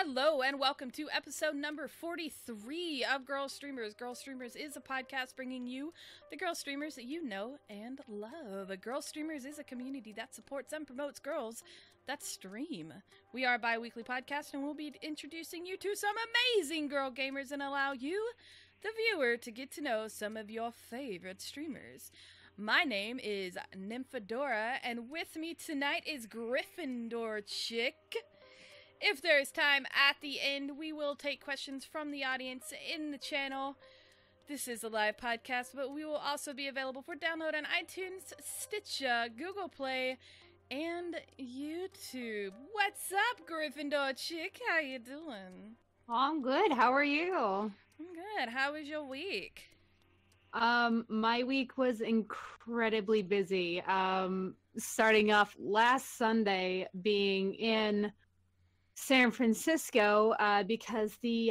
Hello and welcome to episode number 43 of Girlstreamers. Girlstreamers is a podcast bringing you the girl streamers that you know and love. Girlstreamers is a community that supports and promotes girls that stream. We are a bi-weekly podcast and we'll be introducing you to some amazing girl gamers and allow you, the viewer, to get to know some of your favorite streamers. My name is Nymphadora and with me tonight is Gryffindorchick. If there's time at the end, we will take questions from the audience in the channel. This is a live podcast, but we will also be available for download on iTunes, Stitcher, Google Play, and YouTube. What's up, Gryffindorchick? How you doing? I'm good. How are you? I'm good. How was your week? My week was incredibly busy. Starting off last Sunday being in San Francisco because the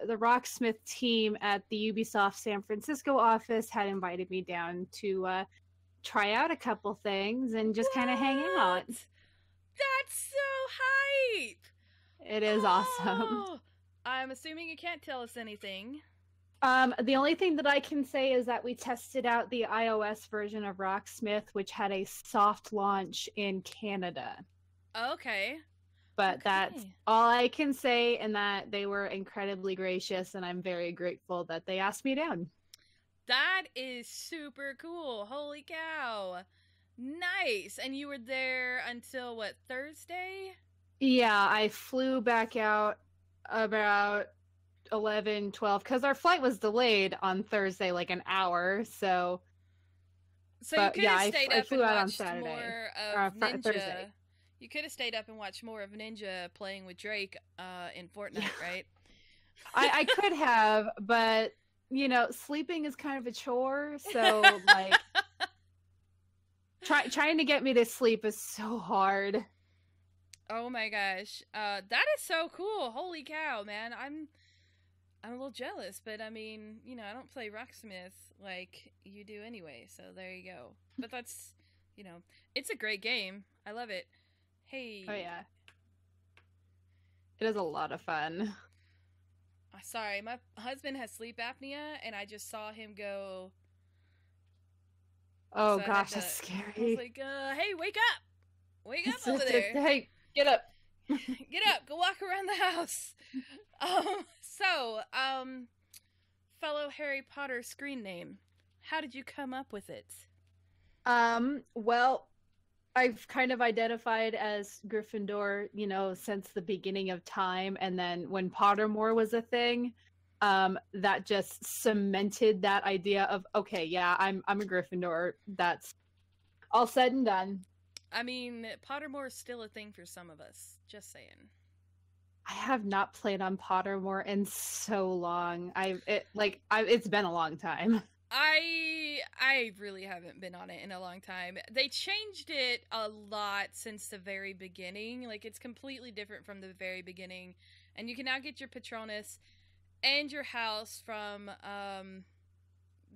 Rocksmith team at the Ubisoft San Francisco office had invited me down to try out a couple things and just kind of hang out. That's so hype! It is awesome. I'm assuming you can't tell us anything. The only thing that I can say is that we tested out the iOS version of Rocksmith, which had a soft launch in Canada. Okay. But that's all I can say, and that they were incredibly gracious, and I'm very grateful that they asked me down. That is super cool. Holy cow. Nice. And you were there until, what, Thursday? Yeah, I flew back out about 11, 12, because our flight was delayed on Thursday, like an hour, so... So you could have stayed up and watched on more of Ninja. Thursday. You could have stayed up and watched more of Ninja playing with Drake in Fortnite, right? I could have, but, you know, sleeping is kind of a chore, so, like, trying to get me to sleep is so hard. Oh my gosh. That is so cool. Holy cow, man. I'm a little jealous, but I mean, you know, I don't play Rocksmith like you do anyway, so there you go. But that's, you know, it's a great game. I love it. Hey. Oh, yeah. It is a lot of fun. Sorry, my husband has sleep apnea, and I just saw him go... Oh, so gosh, that's scary. I was like, hey, wake up! Wake up over there! Hey, get up! Get up! Go walk around the house! Fellow Harry Potter screen name. How did you come up with it? Well... I've kind of identified as Gryffindor, you know, since the beginning of time, and then when Pottermore was a thing, that just cemented that idea of, okay, yeah, I'm a Gryffindor. That's all said and done. I mean, Pottermore is still a thing for some of us. Just saying. I have not played on Pottermore in so long. It's been a long time. I really haven't been on it in a long time. They changed it a lot since the very beginning. Like, it's completely different from the very beginning. And you can now get your Patronus and your house from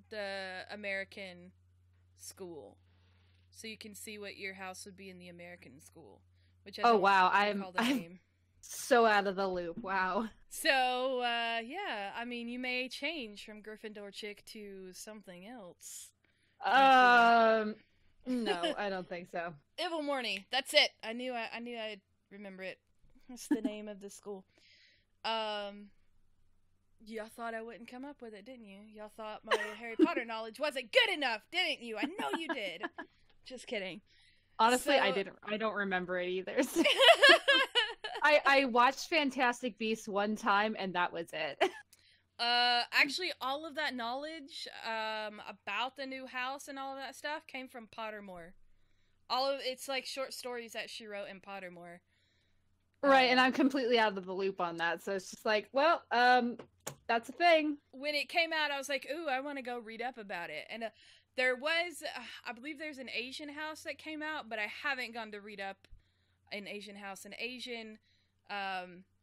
the American school. So you can see what your house would be in the American school. Which I wow, I'm so out of the loop. Wow. So, yeah, I mean, you may change from Gryffindorchick to something else. No, I don't think so. Ilvermorny. That's it. I knew I'd remember it. That's the name of the school. Y'all thought I wouldn't come up with it, didn't you? Y'all thought my Harry Potter knowledge wasn't good enough, didn't you? I know you did. Just kidding. Honestly, I don't remember it either. I watched Fantastic Beasts one time, and that was it. Actually, all of that knowledge about the new house and all of that stuff came from Pottermore. It's like short stories that she wrote in Pottermore. Right, and I'm completely out of the loop on that, so it's just like, well, that's a thing. When it came out, I was like, ooh, I want to go read up about it. And there was, I believe there's an Asian house that came out, but I haven't gone to read up an Asian house, an Asian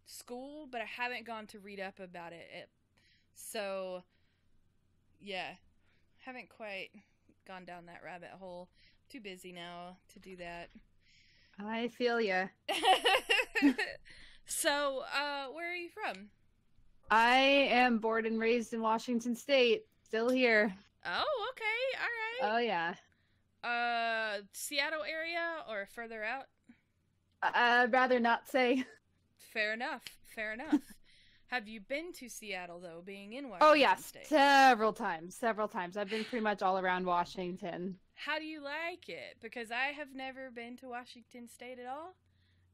school, but I haven't gone to read up about it. So, yeah, haven't quite gone down that rabbit hole. Too busy now to do that. I feel ya. So, where are you from? I am born and raised in Washington State. Still here. Oh, okay. All Oh, yeah. right. Seattle area or further out? I'd rather not say. Fair enough. Fair enough. Have you been to Seattle, though, being in Oh, Washington yes. State? Several times. Several times. I've been pretty much all around Washington. How do you like it? Because I have never been to Washington State at all.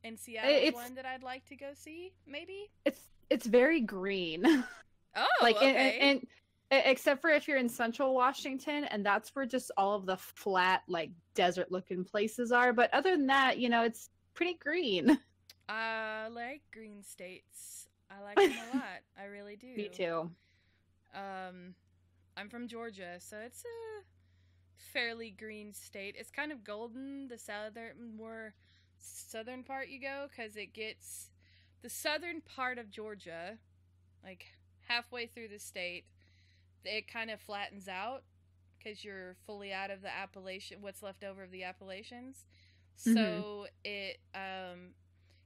And Seattle's one that I'd like to go see, maybe? It's very green. Oh, like, okay. and except for if you're in central Washington, and that's where just all of the flat, like, desert-looking places are. But other than that, it's pretty green. I like green states. I like them a lot. I really do. Me too. I'm from Georgia, so it's a fairly green state. It's kind of golden, the more southern part you go, because it gets the southern part of Georgia, like halfway through the state, it kind of flattens out because you're fully out of the what's left over of the Appalachians. So it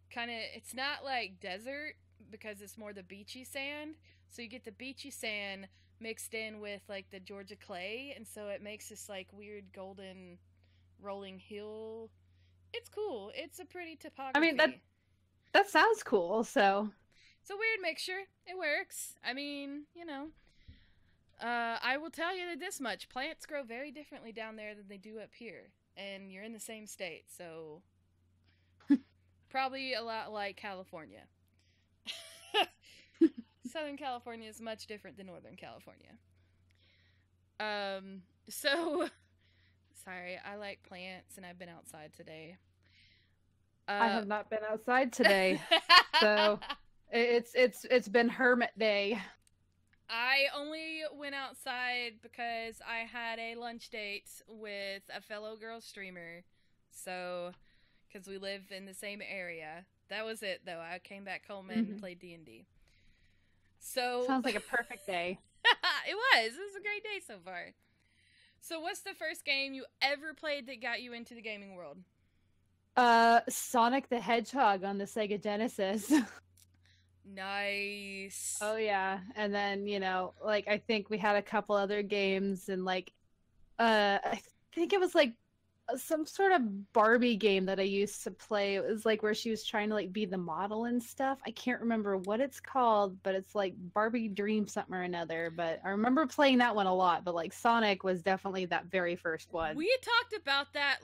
it's not like desert because it's more the beachy sand. So you get the beachy sand mixed in with like the Georgia clay, and so it makes this like weird golden rolling hill. It's cool. It's a pretty topography. I mean, that sounds cool, so. It's a weird mixture. It works. I mean, I will tell you this much. Plants grow very differently down there than they do up here. And you're in the same state, so probably a lot like California. Southern California is much different than Northern California. So sorry, I like plants and I've been outside today. I have not been outside today. So it's been hermit day. I only went outside because I had a lunch date with a fellow girl streamer. So, because we live in the same area. That was it, though. I came back home and played D&D. So sounds like a perfect day. It was a great day so far. So what's the first game you ever played that got you into the gaming world? Sonic the Hedgehog on the Sega Genesis. Nice. Oh yeah, and then I think we had a couple other games, and I think it was like some sort of Barbie game that I used to play. It was like where she was trying to like be the model and stuff. I can't remember what it's called, but it's like Barbie Dream something or another. But I remember playing that one a lot. But like Sonic was definitely that very first one. We had talked about that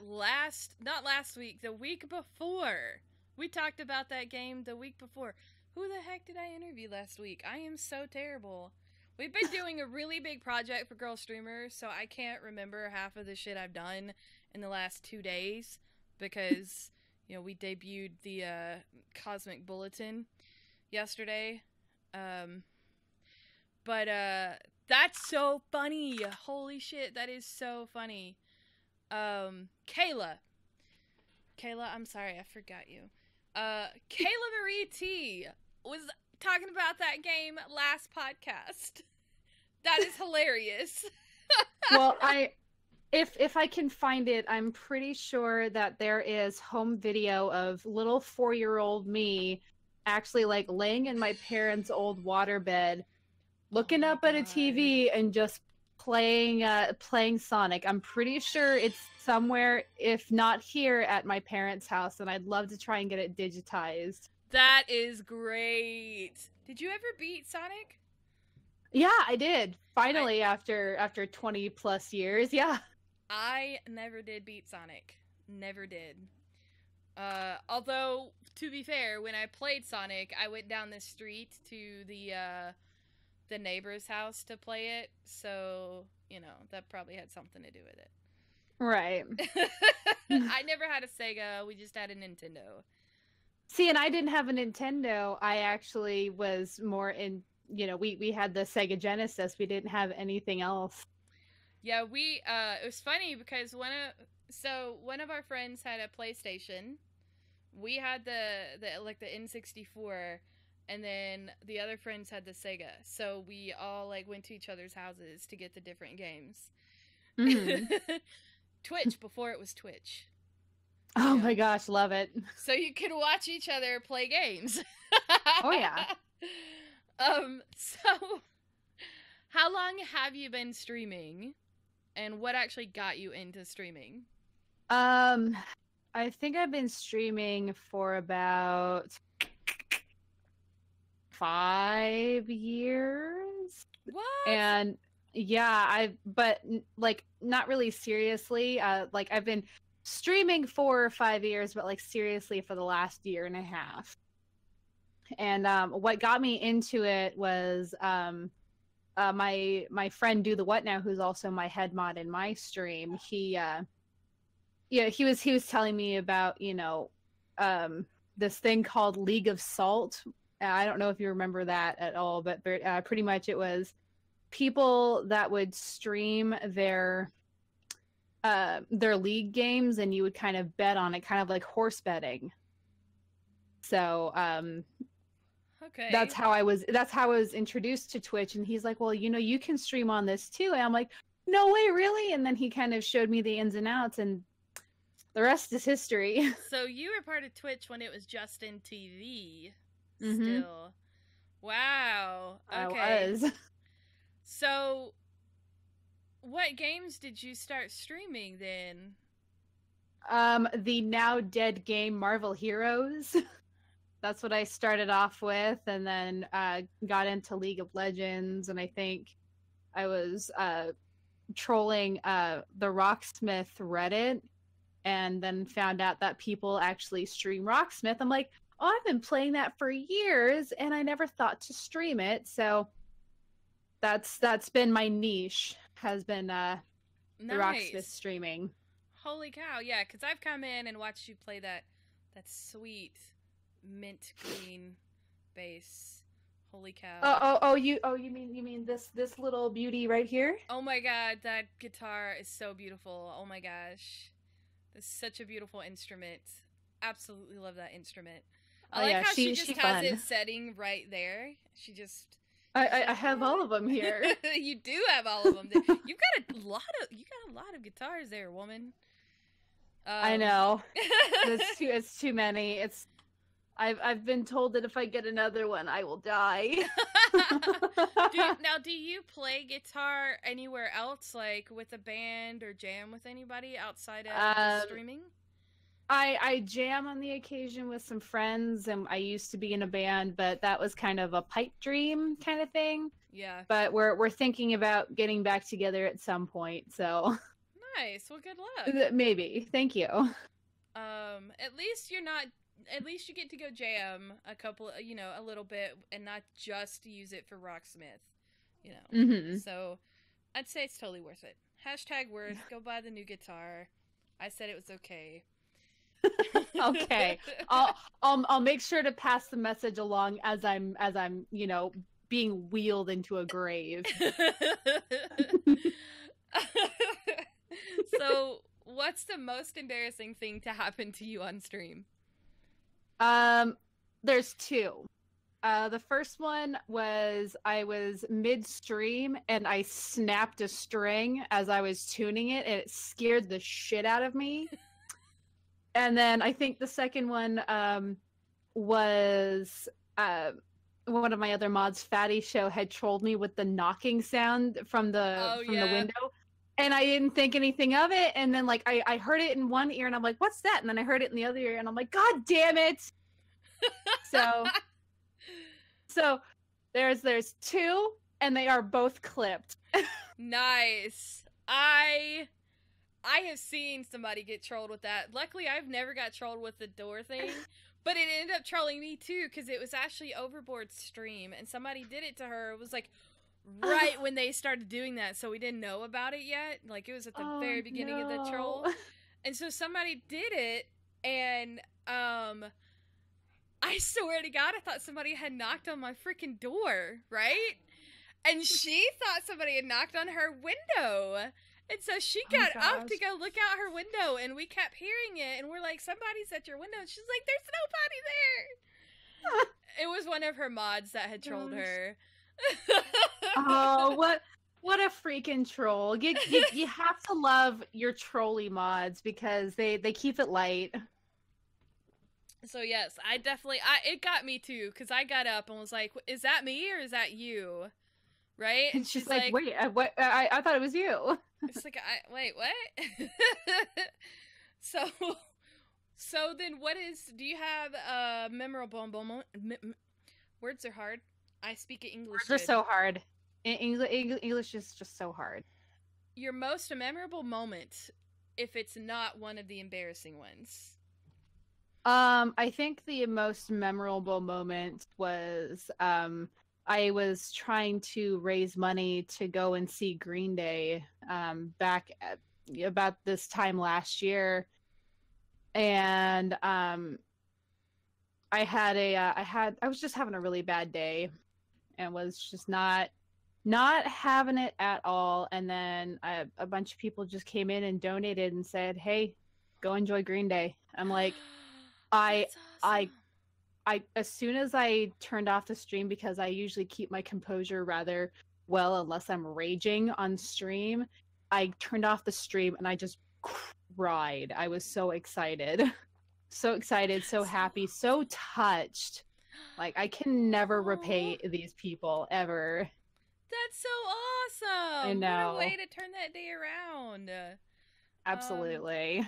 not last week, the week before. We talked about that game the week before. Who the heck did I interview last week? I am so terrible. We've been doing a really big project for Girlstreamers, so I can't remember half of the shit I've done in the last 2 days because, we debuted the Cosmic Bulletin yesterday. But that's so funny. Holy shit, that is so funny. Kayla, I'm sorry, I forgot you. Kayla Marie T was talking about that game last podcast. That is hilarious. Well, if I can find it, I'm pretty sure that there is home video of little 4-year-old me actually like laying in my parents' old waterbed, looking up at a TV and just playing Sonic. I'm pretty sure it's somewhere, if not here, at my parents' house, and I'd love to try and get it digitized. That is great. Did you ever beat Sonic? Yeah, I did. Finally, after 20 plus years, yeah. I never did beat Sonic. Never did. Although, to be fair, when I played Sonic, I went down the street to the neighbor's house to play it, so, that probably had something to do with it. Right. I never had a Sega, we just had a Nintendo. See, and I didn't have a Nintendo. I actually was more in, we had the Sega Genesis. We didn't have anything else. Yeah, it was funny because one of our friends had a PlayStation. We had the N64, and then the other friends had the Sega. So we all went to each other's houses to get the different games. Mm-hmm. Twitch before it was Twitch. Oh my gosh, love it. So you could watch each other play games. Oh yeah. So how long have you been streaming? And what actually got you into streaming? I think I've been streaming for about 5 years. What? And yeah, but like not really seriously. Like I've been streaming for 5 years, but like seriously for the last year and a half. And what got me into it was my friend Do the What Now, who's also my head mod in my stream. He was telling me about this thing called League of Salt. I don't know if you remember that at all, but pretty much it was people that would stream their league games, and you would kind of bet on it, kind of like horse betting. So okay, that's how I was introduced to Twitch. And he's like, well, you can stream on this too. And I'm like, no way, really? And then he kind of showed me the ins and outs, and the rest is history. So you were part of Twitch when it was Justin TV. Mm-hmm. Still. Wow. Okay. I was. So what games did you start streaming then? The now dead game Marvel Heroes. That's what I started off with, and then got into League of Legends, and I think I was trolling the Rocksmith Reddit, and then found out that people actually stream Rocksmith. I'm like, oh, I've been playing that for years, and I never thought to stream it. So that's been my niche, has been the Rocksmith streaming. Holy cow, yeah, because I've come in and watched you play that sweet mint green bass. Holy cow. You mean this little beauty right here? Oh my god, that guitar is so beautiful. Oh my gosh. It's such a beautiful instrument. Absolutely love that instrument. I like how she just has it setting right there. She just I have all of them here. You do have all of them. You've got a lot of guitars there, woman. I know. It's too many. I've been told that if I get another one, I will die. Do you play guitar anywhere else, like with a band or jam with anybody outside of streaming? I jam on the occasion with some friends, and I used to be in a band, but that was kind of a pipe dream kind of thing. Yeah. But we're thinking about getting back together at some point, so. Nice. Well, good luck. Maybe. Thank you. At least you get to go jam a little bit, and not just use it for Rocksmith, Mm-hmm. So I'd say it's totally worth it. # worth. Go buy the new guitar. I said it was okay. Okay. I'll make sure to pass the message along as I'm being wheeled into a grave. So what's the most embarrassing thing to happen to you on stream? There's two. The first one was I was mid-stream and I snapped a string as I was tuning it, and it scared the shit out of me. And then I think the second one was one of my other mods, Fatty Show, had trolled me with the knocking sound from the window. And I didn't think anything of it. And then like I heard it in one ear and I'm like, what's that? And then I heard it in the other ear and I'm like, God damn it. So there's two, and they are both clipped. Nice. I have seen somebody get trolled with that. Luckily, I've never got trolled with the door thing, but it ended up trolling me too, because it was actually Overboard's stream, and somebody did it to her. It was like right when they started doing that, so we didn't know about it yet. Like, it was at the very beginning of the troll. And so somebody did it, and I swear to God, I thought somebody had knocked on my freaking door, right? And she thought somebody had knocked on her window. And so she got up to go look out her window, and we kept hearing it, and we're like, somebody's at your window. And she's like, there's nobody there. It was one of her mods that had trolled her. Oh, what a freaking troll. You have to love your trolly mods because they keep it light. So yes, I definitely, it got me too, because I got up and was like, is that me or is that you? Right? And She's she's like, like, wait, what? I thought it was you. it's like, wait, what? So, so then do you have a memorable moment? Words are hard. I speak English Words are good. so hard. English is just so hard. Your most memorable moment, if it's not one of the embarrassing ones. I think the most memorable moment was I was trying to raise money to go and see Green Day back at, about this time last year, and I was just having a really bad day and was just not having it at all. And then a bunch of people just came in and donated and said, "Hey, go enjoy Green Day." I'm like, I That's I awesome. I as soon as I turned off the stream, because I usually keep my composure rather well unless I'm raging on stream, I turned off the stream and I just cried. I was so excited. So excited, so That's so happy, so awesome. touched. Like I can never Oh, repay these people ever. that's so I awesome. What a way know. to turn that day around. Um, Absolutely.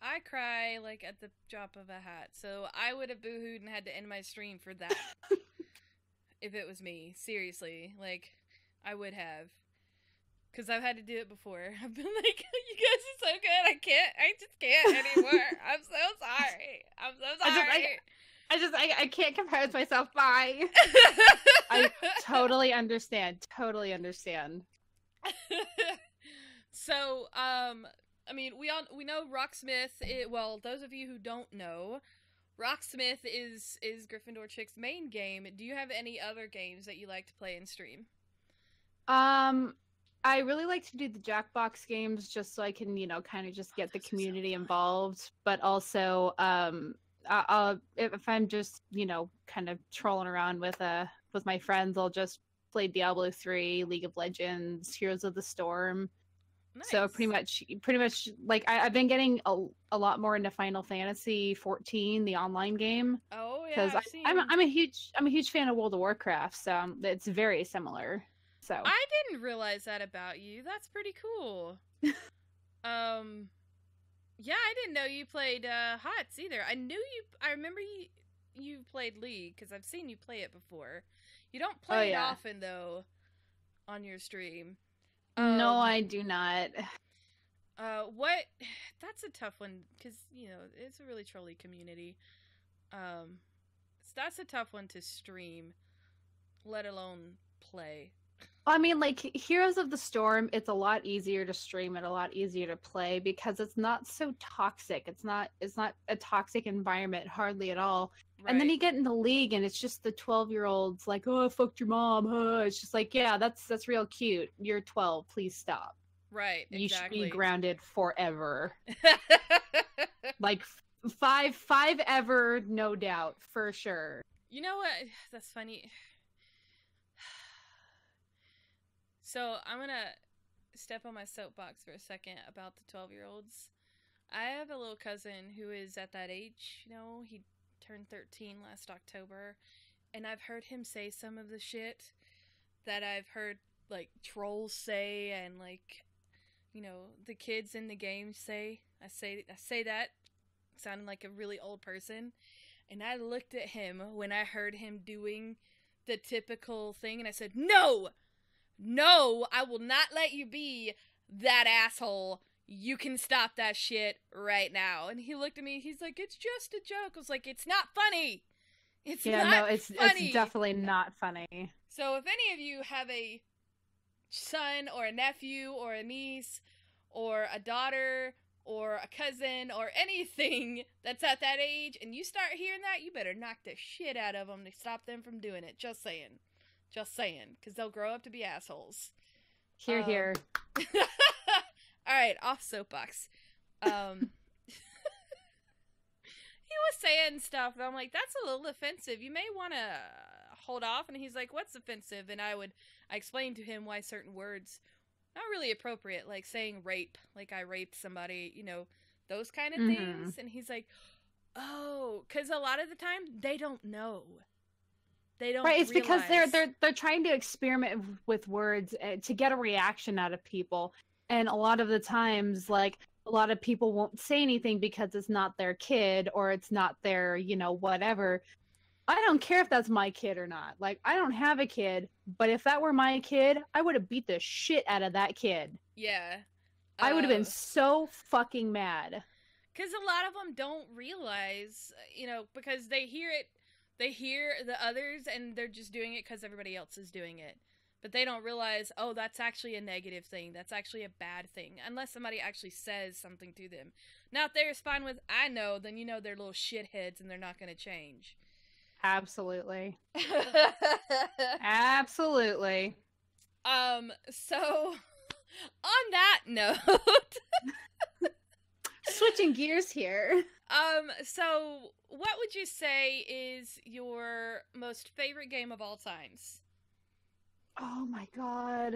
I cry like at the drop of a hat. So I would have boohooed and had to end my stream for that if it was me. Seriously, like I would have. Because I've had to do it before. I've been like, you guys are so good. I just can't anymore. I'm so sorry. I'm so I just sorry. I can't compose myself. Bye. I totally understand. Totally understand. So, I mean, we know Rocksmith. Well, those of you who don't know, Rocksmith is Gryffindorchick's main game. Do you have any other games that you like to play and stream? Um, I really like to do the Jackbox games just so I can, kind of just Oh, get the those are so community fun. involved. But also, I'll if I'm just, kind of trolling around with my friends, I'll just play Diablo 3, League of Legends, Heroes of the Storm. So Nice. pretty much, like I've been getting a lot more into Final Fantasy 14, the online game, Oh yeah, because I've seen. I'm a huge fan of World of Warcraft, so it's very similar. So I didn't realize that about you. That's pretty cool. Um, yeah, I didn't know you played HOTS either. I remember you played League because I've seen you play it before. You don't oh play it yeah, often though on your stream. no, Um, I do not. what? That's a tough one because it's a really trolly community. Um, so that's a tough one to stream, let alone play. I mean, like Heroes of the Storm, it's a lot easier to stream and a lot easier to play because it's not so toxic. It's not a toxic environment hardly at all. And then Right, you get in the league and it's just the 12-year-olds like, "Oh, I fucked your mom." Huh? It's just like, "Yeah, that's real cute. You're 12. Please stop. right, You should be exactly. grounded forever." Like five ever, no doubt, for sure. You know what? That's funny. So I'm gonna step on my soapbox for a second about the 12-year-olds. I have a little cousin who is at that age. He turned 13 last October, and I've heard him say some of the shit that I've heard like trolls say, and like the kids in the game say. I say that sounding like a really old person, and I looked at him when I heard him doing the typical thing, and I said, "No, no, I will not let you be that asshole. You can stop that shit right now." And he looked at me, he's like, "It's just a joke." I was like, "It's not funny. It's Yeah, not no, it's funny." definitely not funny. So if any of you have a son or a nephew or a niece or a daughter or a cousin or anything that's at that age and you start hearing that, you better knock the shit out of them to stop them from doing it. Just saying. Just saying. Because they'll grow up to be assholes. Here, Um, here. Alright, off soapbox. Um, he was saying stuff, and I'm like, that's a little offensive. You may want to hold off. And he's like, what's offensive? And I explained to him why certain words not really appropriate, like saying rape, like I raped somebody, those kind of Hmm. things. And he's like, Oh, because a lot of the time they don't know. They don't Right, it's realize. because they're trying to experiment with words to get a reaction out of people. And a lot of the times, like, a lot of people won't say anything because it's not their kid or it's not their, whatever. I don't care if that's my kid or not. Like, I don't have a kid, but if that were my kid, I would have beat the shit out of that kid. Yeah. I would have been so fucking mad. Because a lot of them don't realize, because they hear it. They hear the others, and they're just doing it because everybody else is doing it. But they don't realize, oh, that's actually a negative thing. That's actually a bad thing. Unless somebody actually says something to them. Now, if they respond with, I know, then they're little shitheads and they're not going to change. Absolutely. Absolutely. So, on that note... Switching gears here. So what would you say is your most favorite game of all times? Oh my god.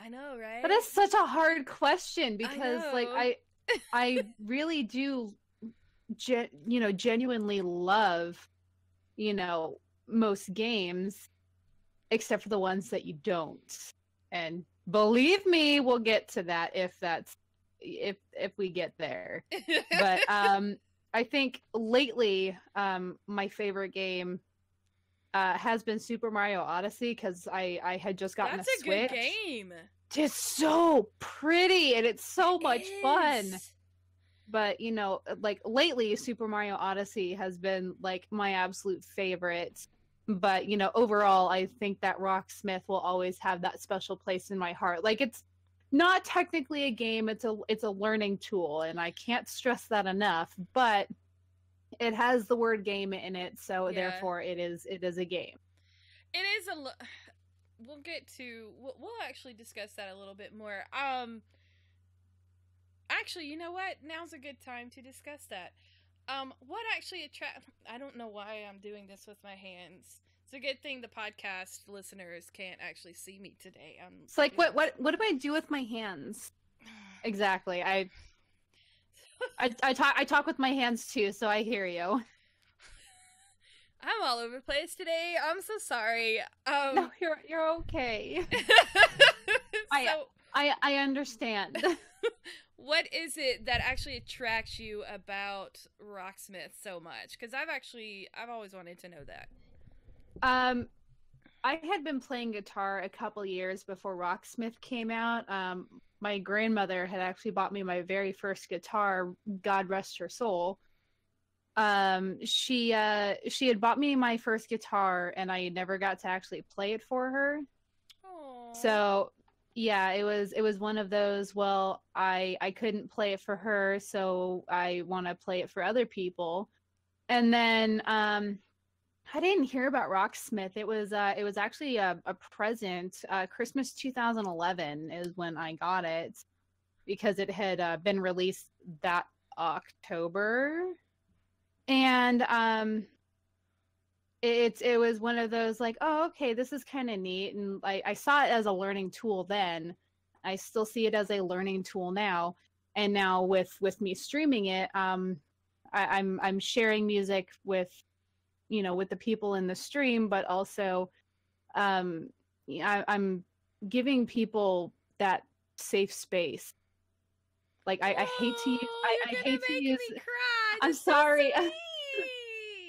I know, right? That is such a hard question because I really do genuinely love, most games except for the ones that you don't. And believe me, we'll get to that if we get there. But I think lately my favorite game has been Super Mario Odyssey because I had just gotten a Switch. That's a good game. It's so pretty and it's so much fun. But like lately Super Mario Odyssey has been like my absolute favorite. But overall I think that Rocksmith will always have that special place in my heart. Like, it's not technically a game, it's a learning tool, and I can't stress that enough, but it has the word game in it, so therefore it is a game. It is we'll actually discuss that a little bit more. Actually, you know what? Now's a good time to discuss that. What actually I don't know why I'm doing this with my hands. It's a good thing the podcast listeners can't actually see me today. It's like, what do I do with my hands? Exactly. I talk with my hands too, so I hear you. I'm all over the place today. I'm so sorry. No, you're okay. I understand. What is it that actually attracts you about Rocksmith so much? Because I've always wanted to know that. I had been playing guitar a couple years before Rocksmith came out. My grandmother had actually bought me my very first guitar, God rest her soul. She had bought me my first guitar and I never got to actually play it for her. Aww. So yeah, it was one of those, well, I couldn't play it for her, so I want to play it for other people. And then I didn't hear about Rocksmith. It was actually a present. Christmas 2011 is when I got it because it had been released that October, and it was one of those like, oh, okay, this is kind of neat, and I saw it as a learning tool then. I still see it as a learning tool now, and now with me streaming it, I'm sharing music with the people in the stream, but also I'm giving people that safe space. Like, I hate to use I hate to use I'm sorry.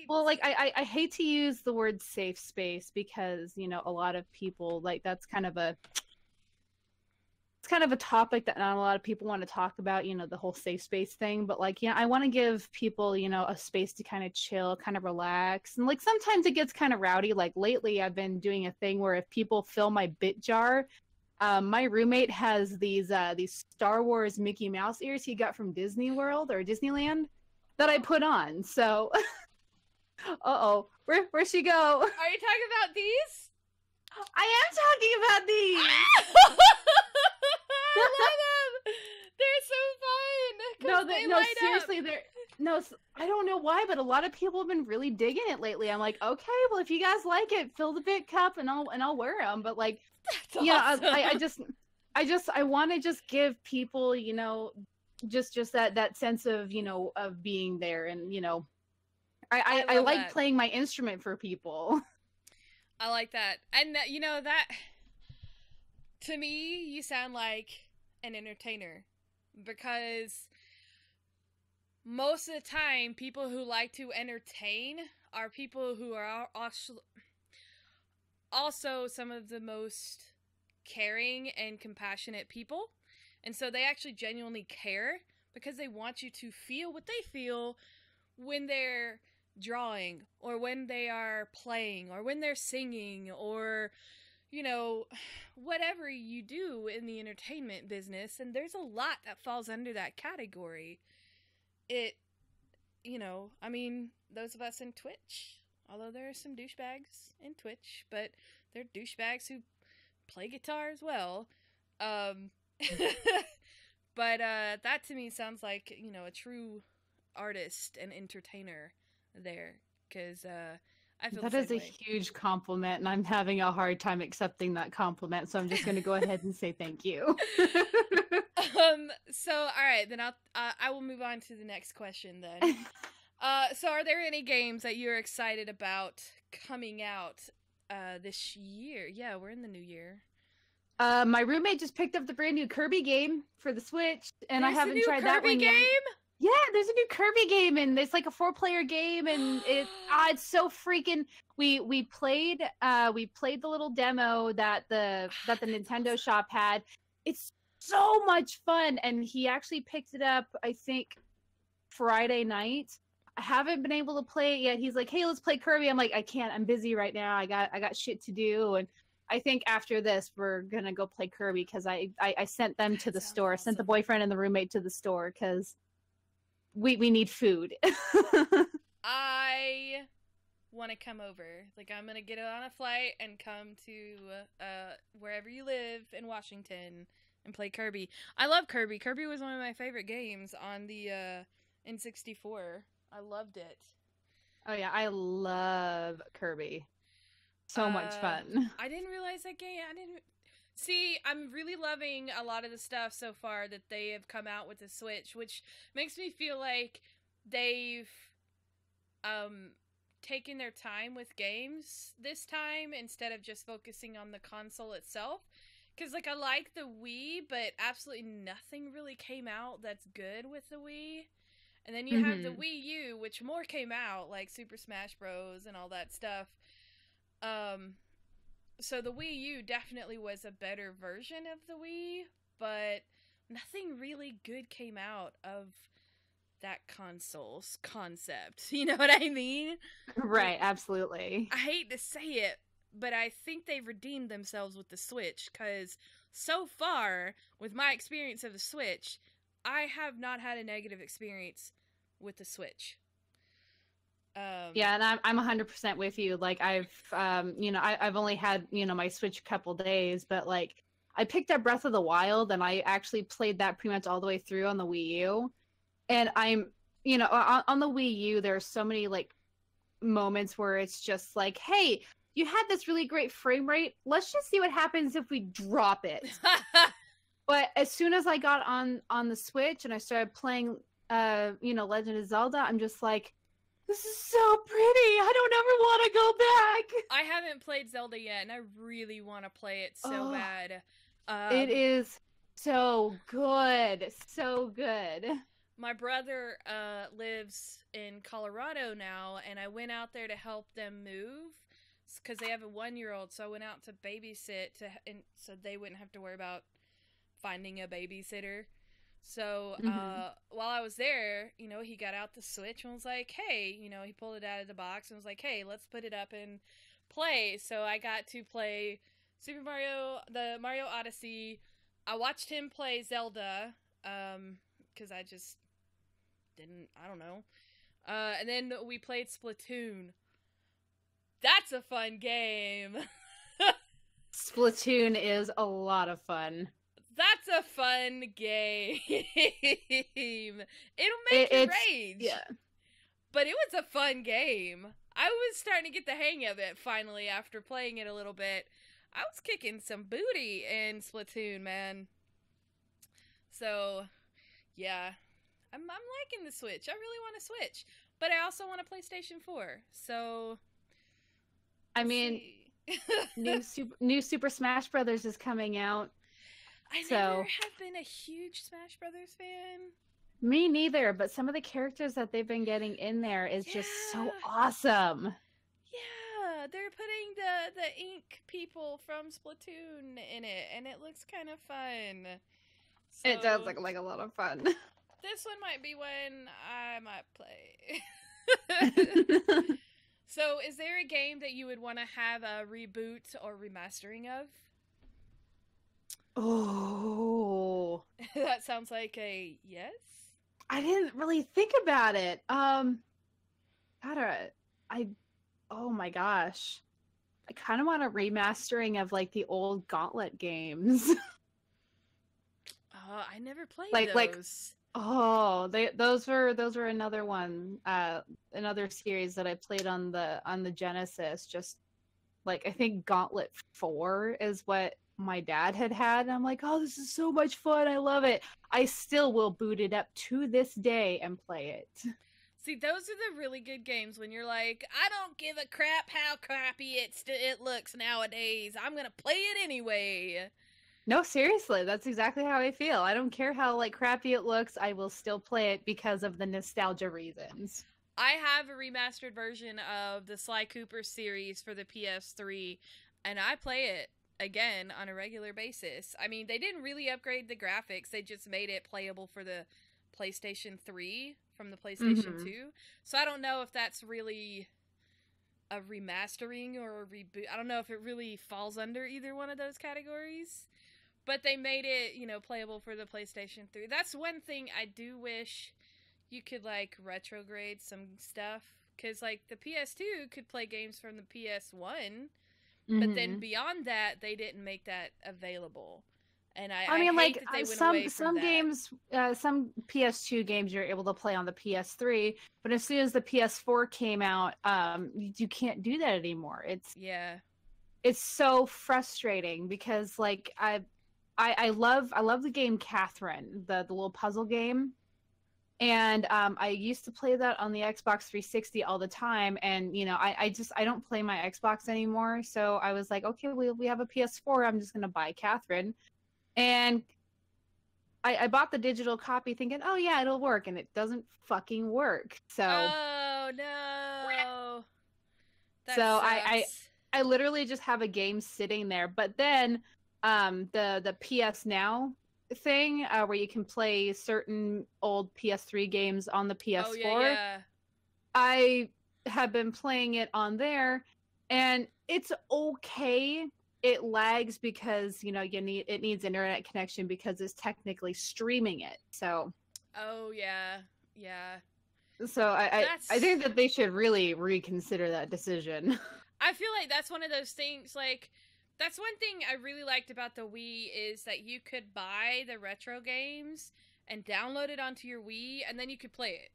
Well, like, I hate to use the word safe space because a lot of people, like, it's kind of a topic that not a lot of people want to talk about, the whole safe space thing. But like, I want to give people, a space to kind of chill, kind of relax. And like, sometimes it gets kind of rowdy. Like lately I've been doing a thing where if people fill my bit jar, my roommate has these Star Wars Mickey Mouse ears he got from Disney World or Disneyland that I put on. So, where'd she go? Are you talking about these? I am talking about these. I love them. They're so fun. No, seriously, I don't know why, but a lot of people have been really digging it lately. I'm like, okay, well, if you guys like it, fill the bit cup and I'll wear them. But like, that's awesome. I want to just give people, just that sense of, of being there and, I love like that. playing my instrument for people. I like that. And you know that to me you sound like an entertainer because most of the time people who like to entertain are people who are also some of the most caring and compassionate people. And so they actually genuinely care because they want you to feel what they feel when they're drawing or when they are playing or when they're singing or, you know, whatever you do in the entertainment business. And there's a lot that falls under that category. I mean, those of us in Twitch, although there are some douchebags in Twitch, but they're douchebags who play guitar as well. But that to me sounds like, a true artist and entertainer there. Because I feel That the is same a way. huge compliment, and I'm having a hard time accepting that compliment, so I'm just going to go ahead and say thank you. So, all right, then I will move on to the next question then. So are there any games that you're excited about coming out this year? Yeah, we're in the new year. My roommate just picked up the brand new Kirby game for the Switch, and I haven't tried that one yet. Yeah, there's a new Kirby game, and it's like a 4-player game, and it's so freaking. We played the little demo that the Nintendo shop had. It's so much fun, and he actually picked it up, I think, Friday night. I haven't been able to play it yet. He's like, "Hey, let's play Kirby." I'm like, "I can't. I'm busy right now. I got shit to do." And I think after this, we're gonna go play Kirby because I sent them to the store. Awesome. Sent the boyfriend and the roommate to the store because we need food. I want to come over. Like, I'm gonna get on a flight and come to wherever you live in Washington and play Kirby. I love Kirby. Kirby was one of my favorite games on the N64. I loved it. Oh yeah, I love Kirby. So much fun. I didn't realize that game. See, I'm really loving a lot of the stuff so far that they have come out with the Switch, which makes me feel like they've taken their time with games this time instead of just focusing on the console itself. Because, like, I like the Wii, but absolutely nothing really came out that's good with the Wii. And then you have the Wii U, which more came out, like Super Smash Bros. And all that stuff. So the Wii U definitely was a better version of the Wii, but nothing really good came out of that console's concept. You know what I mean? Right, absolutely. I hate to say it, but I think they've redeemed themselves with the Switch, because so far, with my experience of the Switch, I have not had a negative experience with the Switch. Yeah, and I'm 100% with you. Like, I've only had, my Switch a couple days, but like, I picked up Breath of the Wild and I actually played that pretty much all the way through on the Wii U. And I'm, on the Wii U, there are so many like moments where it's just like, hey, you had this really great frame rate. Let's just see what happens if we drop it. But as soon as I got on the Switch and I started playing, Legend of Zelda, I'm just like, this is so pretty. I don't ever want to go back. I haven't played Zelda yet, and I really want to play it so bad. It is so good. So good. My brother lives in Colorado now, and I went out there to help them move because they have a 1-year-old. So I went out to babysit so they wouldn't have to worry about finding a babysitter. So while I was there, he got out the Switch and was like, hey, he pulled it out of the box and was like, hey, let's put it up and play. So I got to play the Mario Odyssey. I watched him play Zelda because I just I don't know. And then we played Splatoon. That's a fun game. Splatoon is a lot of fun. That's a fun game. It'll make you rage. Yeah. But it was a fun game. I was starting to get the hang of it finally after playing it a little bit. I was kicking some booty in Splatoon, man. So, yeah. I'm liking the Switch. I really want to Switch. but I also want a PlayStation 4. So, I mean, new Super Smash Brothers is coming out. I never have been a huge Smash Brothers fan. Me neither, but some of the characters that they've been getting in there is just so awesome. Yeah, they're putting the ink people from Splatoon in it, and it looks kind of fun. So, it does look like a lot of fun. This one might be one I might play. So, is there a game that you would want to have a reboot or remastering of? Oh. That sounds like a yes? I didn't really think about it. Oh my gosh. I kind of want a remastering of like the old Gauntlet games. I never played those. Those were another one, another series that I played on the Genesis. Just like I think Gauntlet 4 is what my dad had, and I'm like, oh, this is so much fun. I love it. I still will boot it up to this day and play it. See, those are the really good games when you're like, I don't give a crap how crappy it looks nowadays. I'm gonna play it anyway. No, seriously, that's exactly how I feel. I don't care how like crappy it looks. I will still play it because of the nostalgia reasons. I have a remastered version of the Sly Cooper series for the PS3, and I play it again on a regular basis. I mean, they didn't really upgrade the graphics. They just made it playable for the PlayStation 3 from the PlayStation 2. So I don't know if that's really a remastering or a reboot. I don't know if it really falls under either one of those categories. But they made it, playable for the PlayStation 3. That's one thing I do wish you could, like, retrograde some stuff. Because, like, the PS2 could play games from the PS1. But then beyond that, they didn't make that available. And I mean, hate that they went away from that. Games, some PS2 games you're able to play on the PS3, but as soon as the PS4 came out, you can't do that anymore. It's so frustrating because like I love the game Catherine, the little puzzle game, and I used to play that on the Xbox 360 all the time, and I don't play my Xbox anymore, so I was like, okay, we have a PS4, I'm just gonna buy Catherine. And I bought the digital copy thinking, oh yeah, it'll work, and it doesn't fucking work. So oh no. I literally just have a game sitting there. But then the PS Now thing where you can play certain old PS3 games on the PS4. Oh, yeah. I have been playing it on there, and it's okay. It lags because it needs internet connection because it's technically streaming it. So oh yeah. So I think that they should really reconsider that decision. I feel like that's one of those things, like, that's one thing I really liked about the Wii is that you could buy the retro games and download it onto your Wii, and then you could play it.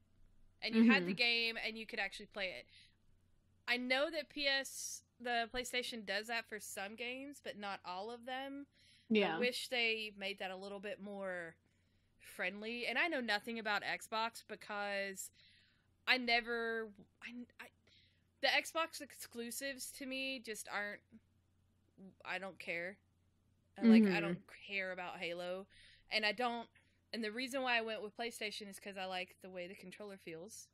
And you had the game, and you could actually play it. I know that the PlayStation does that for some games, but not all of them. Yeah. I wish they made that a little bit more friendly. And I know nothing about Xbox because the Xbox exclusives to me just aren't, I don't care. Like, I don't care about Halo. And the reason why I went with PlayStation is because I like the way the controller feels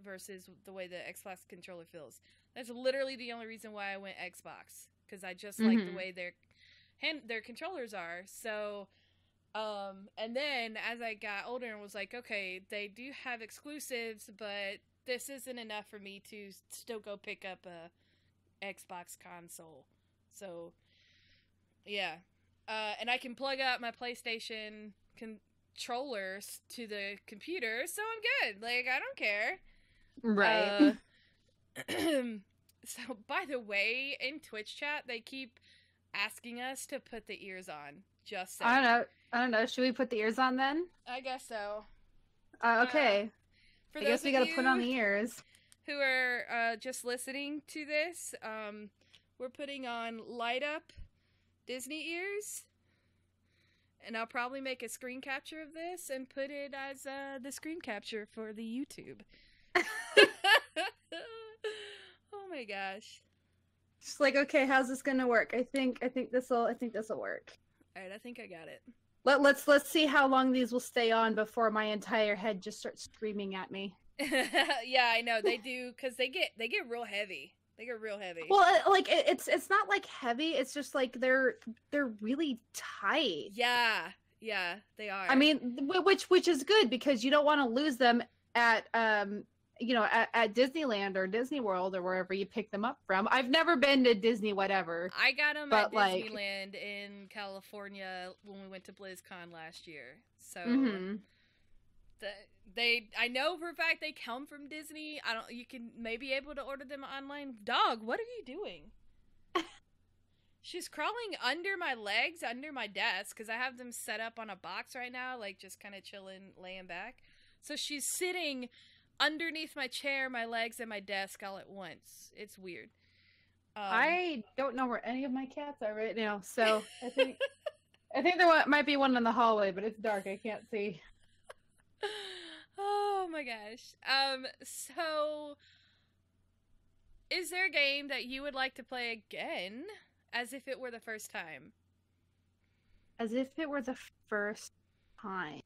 versus the way the Xbox controller feels. That's literally the only reason why I went Xbox, because I just like the way their controllers are. So, and then as I got older and was like, okay, they do have exclusives, but this isn't enough for me to still go pick up a Xbox console. So, yeah. And I can plug up my PlayStation controllers to the computer, so I'm good. Like, I don't care. Right. So, by the way, in Twitch chat, they keep asking us to put the ears on. Just saying. I don't know. Should we put the ears on then? I guess so. Okay. I guess we gotta put on the ears. Who are just listening to this, we're putting on Light Up Disney ears. And I'll probably make a screen capture of this and put it as the screen capture for the YouTube. my gosh. Just like, okay, how's this gonna work? I think this'll work. All right, I think I got it. Let's see how long these will stay on before my entire head just starts screaming at me. Yeah, I know they do, because they get real heavy. They get real heavy. Well, it's not like heavy. It's just like they're really tight. Yeah, they are. I mean, which is good because you don't want to lose them at at Disneyland or Disney World or wherever you pick them up from. I've never been to Disney, whatever. I got them at Disneyland in California when we went to BlizzCon last year. So I know for a fact they come from Disney. You can maybe able to order them online. Dog, what are you doing? She's crawling under my legs, under my desk, because I have them set up on a box right now, like just kind of chilling, laying back. So she's sitting underneath my chair, my legs, and my desk all at once. It's weird. I don't know where any of my cats are right now, so I think there might be one in the hallway, but it's dark. I can't see. Oh my gosh. So is there a game that you would like to play again, as if it were the first time? As if it were the first time.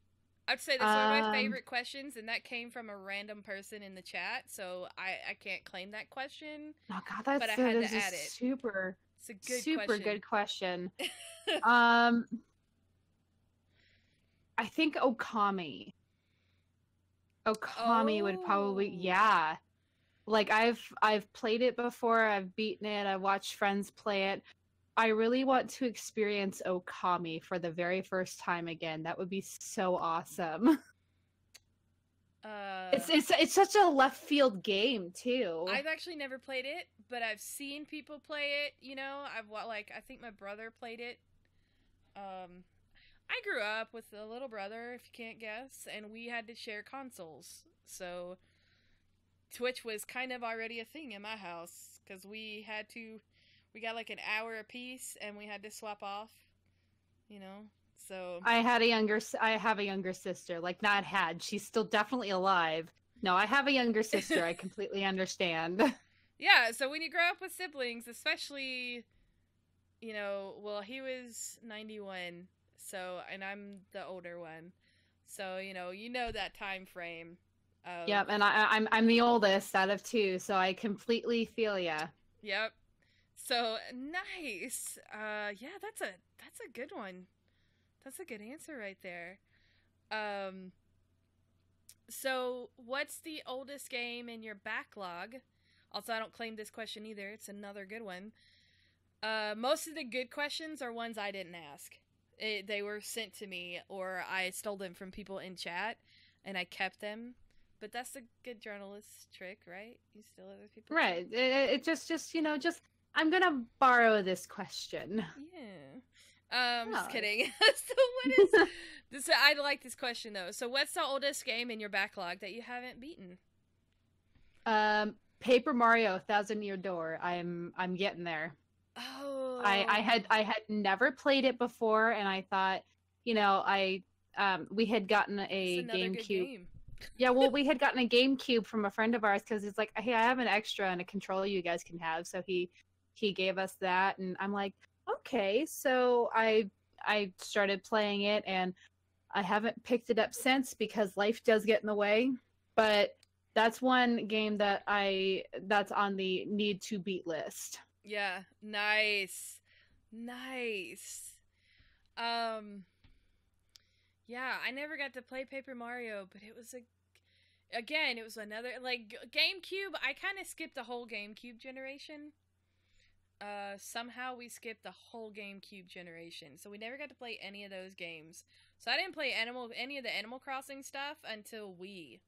I'd say that's one of my favorite questions, and that came from a random person in the chat, so I can't claim that question. Oh God, but I had to add it. It's a super good question. I think Okami. Okami would probably, yeah. Like I've played it before. I've beaten it. I've watched friends play it. I really want to experience Okami for the very first time again. That would be so awesome. It's such a left field game too. I've actually never played it, but I've seen people play it. You know, I think my brother played it. I grew up with a little brother, if you can't guess, and we had to share consoles. So Twitch was kind of already a thing in my house because we got like an hour apiece, and we had to swap off, you know. So I have a younger sister. Like, not had. She's still definitely alive. No, I have a younger sister. I completely understand. Yeah. So when you grow up with siblings, especially, you know, well, he was 91, so, and I'm the older one, so you know that time frame. Yep, and I'm the oldest out of two, so I completely feel ya. Yep. So nice. Yeah, that's a good one. That's a good answer right there. So what's the oldest game in your backlog? Also, I don't claim this question either. It's another good one. Most of the good questions are ones I didn't ask. They were sent to me, or I stole them from people in chat, and I kept them. But that's a good journalist trick, right? You steal other people's. Right. It just I'm gonna borrow this question. Yeah. Just kidding. So what is this? I like this question though. So what's the oldest game in your backlog that you haven't beaten? Paper Mario: 1,000 Year Door. I'm getting there. Oh. I had never played it before, and I thought, we had gotten a GameCube. Yeah, well, we had gotten a GameCube from a friend of ours because it's like, hey, I have an extra and a controller you guys can have. So he gave us that, and I'm like, okay. So I started playing it, and I haven't picked it up since because life does get in the way. But that's one game that's on the need to beat list. Yeah, nice. Yeah, I never got to play Paper Mario, but it was another, like, GameCube. I kind of skipped the whole GameCube generation. Somehow we skipped the whole GameCube generation, so we never got to play any of those games. So I didn't play any of the Animal Crossing stuff until Wii.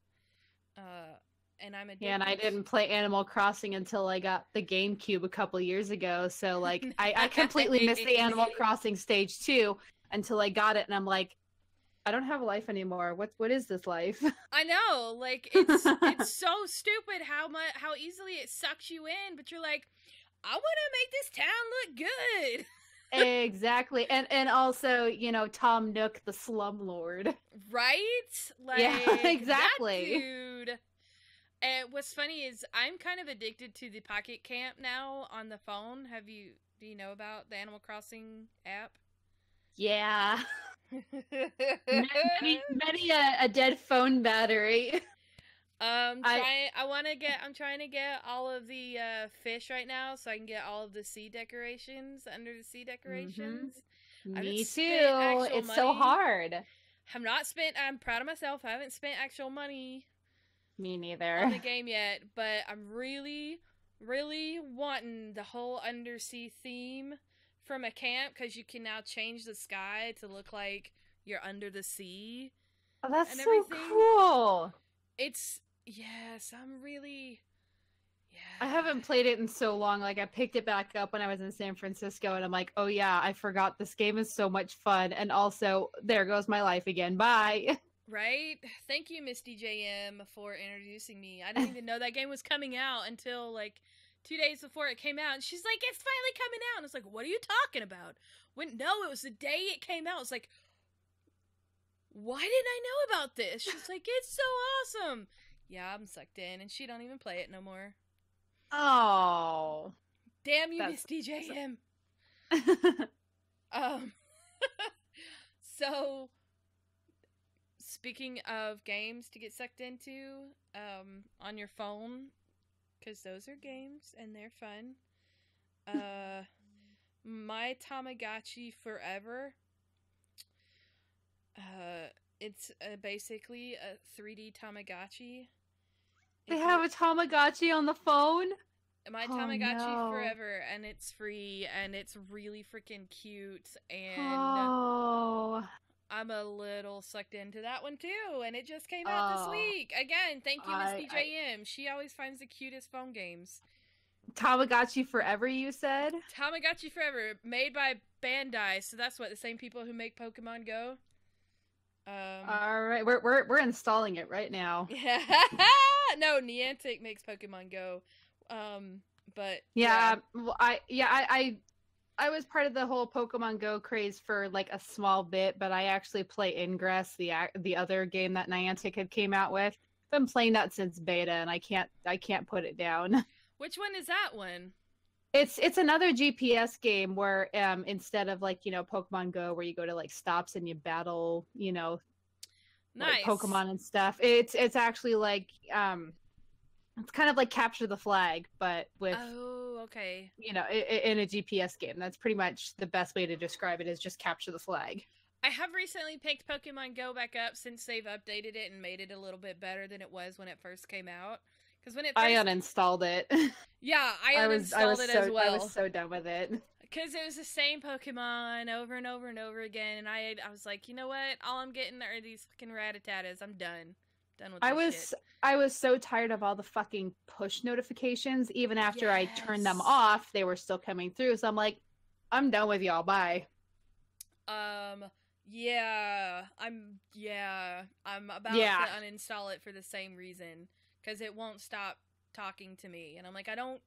And I'm addicted. Yeah, and I didn't play Animal Crossing until I got the GameCube a couple years ago. So, like, I completely missed the Animal Crossing stage too until I got it, and I'm like, I don't have a life anymore. What is this life? I know, like, it's so stupid how easily it sucks you in, but you're like, I want to make this town look good. Exactly. And also, Tom Nook, the slumlord. Right? Like, yeah, exactly. That dude. And what's funny is I'm kind of addicted to the Pocket Camp now on the phone. Do you know about the Animal Crossing app? Yeah. many a dead phone battery. I'm trying to get all of the fish right now so I can get all of the sea decorations under the sea decorations. Me too. It's so hard. I'm proud of myself. I haven't spent actual money. Me neither. On the game yet, but I'm really, really wanting the whole undersea theme from a camp, because you can now change the sky to look like you're under the sea. Oh, that's so cool. Yes, I'm really... Yeah. I haven't played it in so long. Like, I picked it back up when I was in San Francisco, and I'm like, oh yeah, I forgot this game is so much fun, and also, there goes my life again. Bye! Right? Thank you, Miss DJM, for introducing me. I didn't even know that game was coming out until, like, 2 days before it came out, and she's like, it's finally coming out! And I was like, what are you talking about? No, it was the day it came out. It's like, why didn't I know about this? She's like, it's so awesome! Yeah, I'm sucked in, and she don't even play it no more. Oh. Damn you, Miss DJM. So, speaking of games to get sucked into, on your phone, because those are games, and they're fun, My Tamagotchi Forever, it's basically a 3D Tamagotchi. They have a Tamagotchi on the phone? My Tamagotchi Forever, and it's free, and it's really freaking cute, and I'm a little sucked into that one too, and it just came out this week. Again, thank you, Miss DJM. She always finds the cutest phone games. Tamagotchi Forever, you said? Tamagotchi Forever, made by Bandai, so that's what, the same people who make Pokemon Go? All right, we're installing it right now. No, Niantic makes Pokemon Go. But yeah, well, I was part of the whole Pokemon Go craze for like a small bit, but I actually play Ingress, the other game that Niantic had came out with. I've been playing that since beta, and I can't put it down. Which one is that one? It's another GPS game where instead of like, Pokemon Go where you go to like stops and you battle, nice. like Pokemon and stuff. It's actually like it's kind of like Capture the Flag, but with in a GPS game. That's pretty much the best way to describe it, is just Capture the Flag. I have recently picked Pokemon Go back up since they've updated it and made it a little bit better than it was when it first came out. Because when I uninstalled it. Yeah, I uninstalled it as well. I was so done with it. Because it was the same Pokemon over and over and over again, and I was like, you know what? All I'm getting are these fucking Rattatas. I'm done. Done with this shit. I was so tired of all the fucking push notifications. Even after I turned them off, they were still coming through. So I'm like, I'm done with y'all. Bye. Yeah. I'm about to uninstall it for the same reason. Because it won't stop talking to me. And I'm like, I don't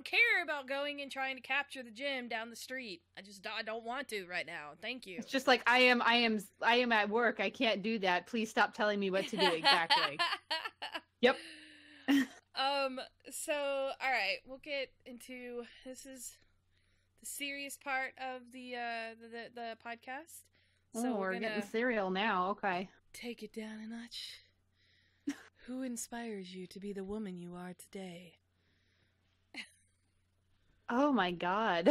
care about going and trying to capture the gym down the street. I don't want to right now. Thank you. It's just like, I am at work. I can't do that. Please stop telling me what to do exactly. Yep. So, all right, we'll get into, this is the serious part of the podcast. So we're getting serial now. Okay. Take it down a notch. Who inspires you to be the woman you are today? Oh my god.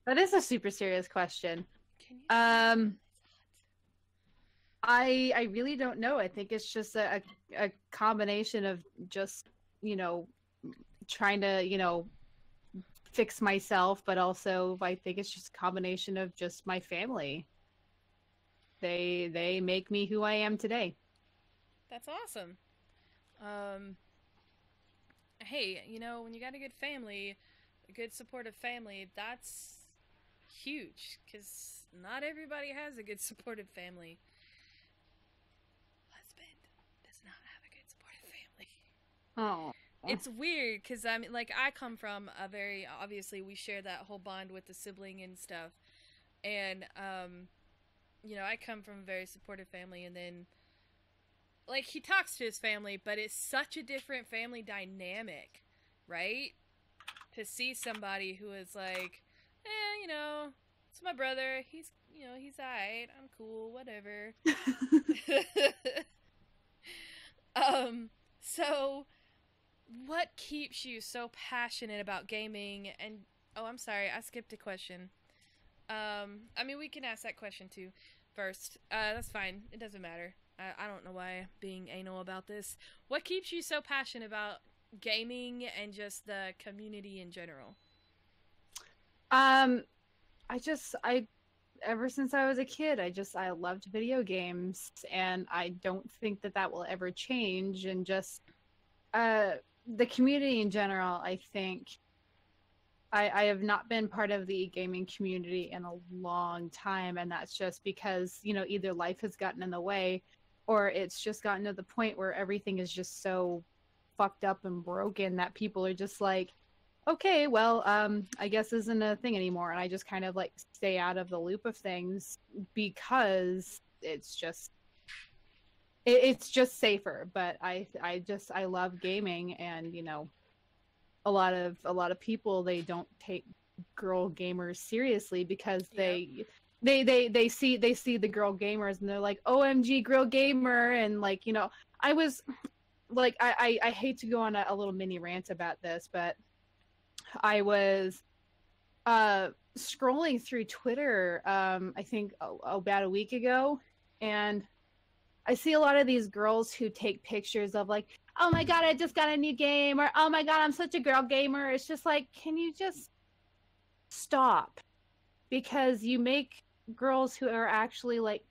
That is a super serious question. I really don't know. I think it's just a combination of just, trying to, fix myself, but also I think it's just a combination of just my family. They make me who I am today. That's awesome. Hey, when you got a good family, a good supportive family, that's huge, because not everybody has a good supportive family. Husband does not have a good supportive family. Oh. It's weird, because I come from a very, obviously we share that whole bond with the sibling and stuff, and, I come from a very supportive family, and then like, he talks to his family, but it's such a different family dynamic, right? To see somebody who is like, you know, it's my brother. He's, you know, he's alright. I'm cool. Whatever. So what keeps you so passionate about gaming? And oh, I'm sorry, I skipped a question. I mean, we can ask that question too first. That's fine. It doesn't matter. I don't know why I'm being anal about this. What keeps you so passionate about gaming and just the community in general? Ever since I was a kid, I loved video games, and I don't think that will ever change. And just the community in general, I think I have not been part of the gaming community in a long time, and that's just because, you know, either life has gotten in the way, or it's just gotten to the point where everything is just so fucked up and broken that people are just like, okay, well, I guess isn't a thing anymore, and I just kind of like stay out of the loop of things because it's just safer. But I love gaming, and you know, a lot of people, they don't take girl gamers seriously because they see the girl gamers and they're like, OMG girl gamer. And like, you know, I was like, I hate to go on a little mini rant about this, but I was scrolling through Twitter, I think about a week ago, and I see a lot of these girls who take pictures of like, oh my god, I just got a new game, or oh my god, I'm such a girl gamer. It's just like, can you just stop? Because you make girls who are actually like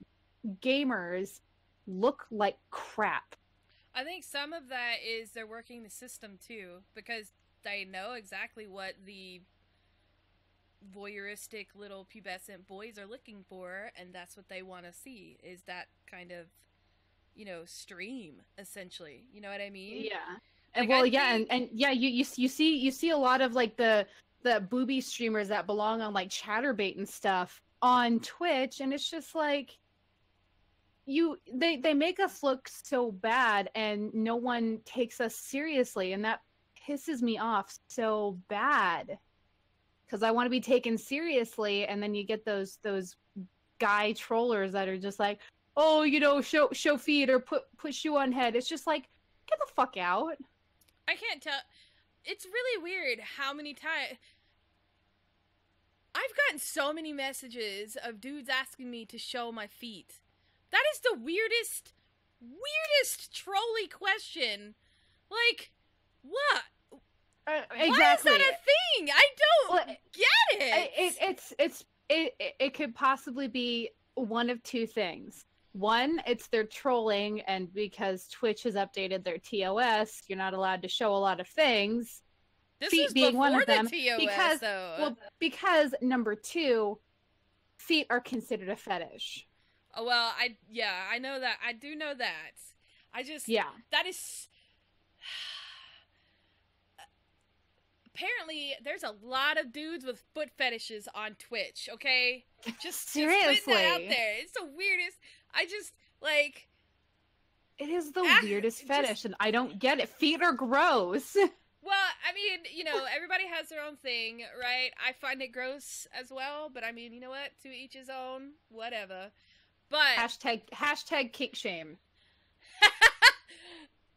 gamers look like crap. I think some of that is they're working the system too, because they know exactly what the voyeuristic little pubescent boys are looking for, and that's what they want to see, is that kind of, you know, stream, essentially. You know what I mean? Yeah. Like, well, yeah, and yeah, you see a lot of like the booby streamers that belong on like Chatterbait and stuff on Twitch, and it's just like, they make us look so bad, and no one takes us seriously, and that pisses me off so bad, because I want to be taken seriously, and then you get those guy trollers that are just like, oh, you know, show feet or put shoe on head. It's just like, get the fuck out. I can't tell. It's really weird how many times I've gotten so many messages of dudes asking me to show my feet. That is the weirdest trolley question. Like, what? Exactly. Why is that a thing? I don't get it. It could possibly be one of two things. One, it's they're trolling, and because Twitch has updated their TOS, you're not allowed to show a lot of things. This feet is being one of them. TOS, though. Because number two, feet are considered a fetish. Oh, well, I know that. I do know that. That is... Apparently, there's a lot of dudes with foot fetishes on Twitch, okay? Just seriously. Just putting that out there. It's the weirdest... It is the weirdest fetish, and I don't get it. Feet are gross. Well, I mean, you know, everybody has their own thing, right? I find it gross as well, but I mean, you know what? To each his own, whatever. But... Hashtag kink shame.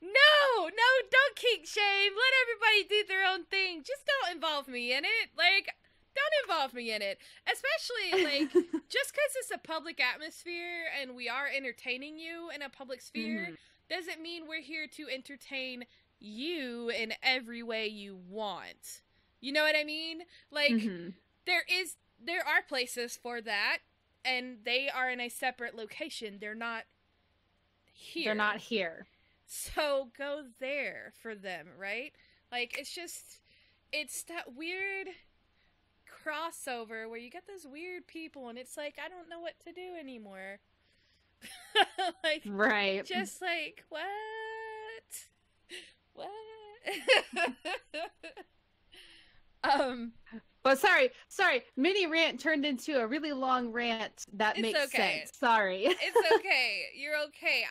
No, don't kink shame. Let everybody do their own thing. Just don't involve me in it. Like, don't involve me in it. Especially, like, just because it's a public atmosphere and we are entertaining you in a public sphere, doesn't mean we're here to entertain you in every way you want. You know what I mean? Like, there are places for that, and they are in a separate location. They're not here. They're not here. So go there for them, right? Like, it's that weird crossover where you get those weird people, and it's like, I don't know what to do anymore. Like, right. Just like, what? But sorry, mini rant turned into a really long rant. That makes sense. Sorry. It's okay. You're okay.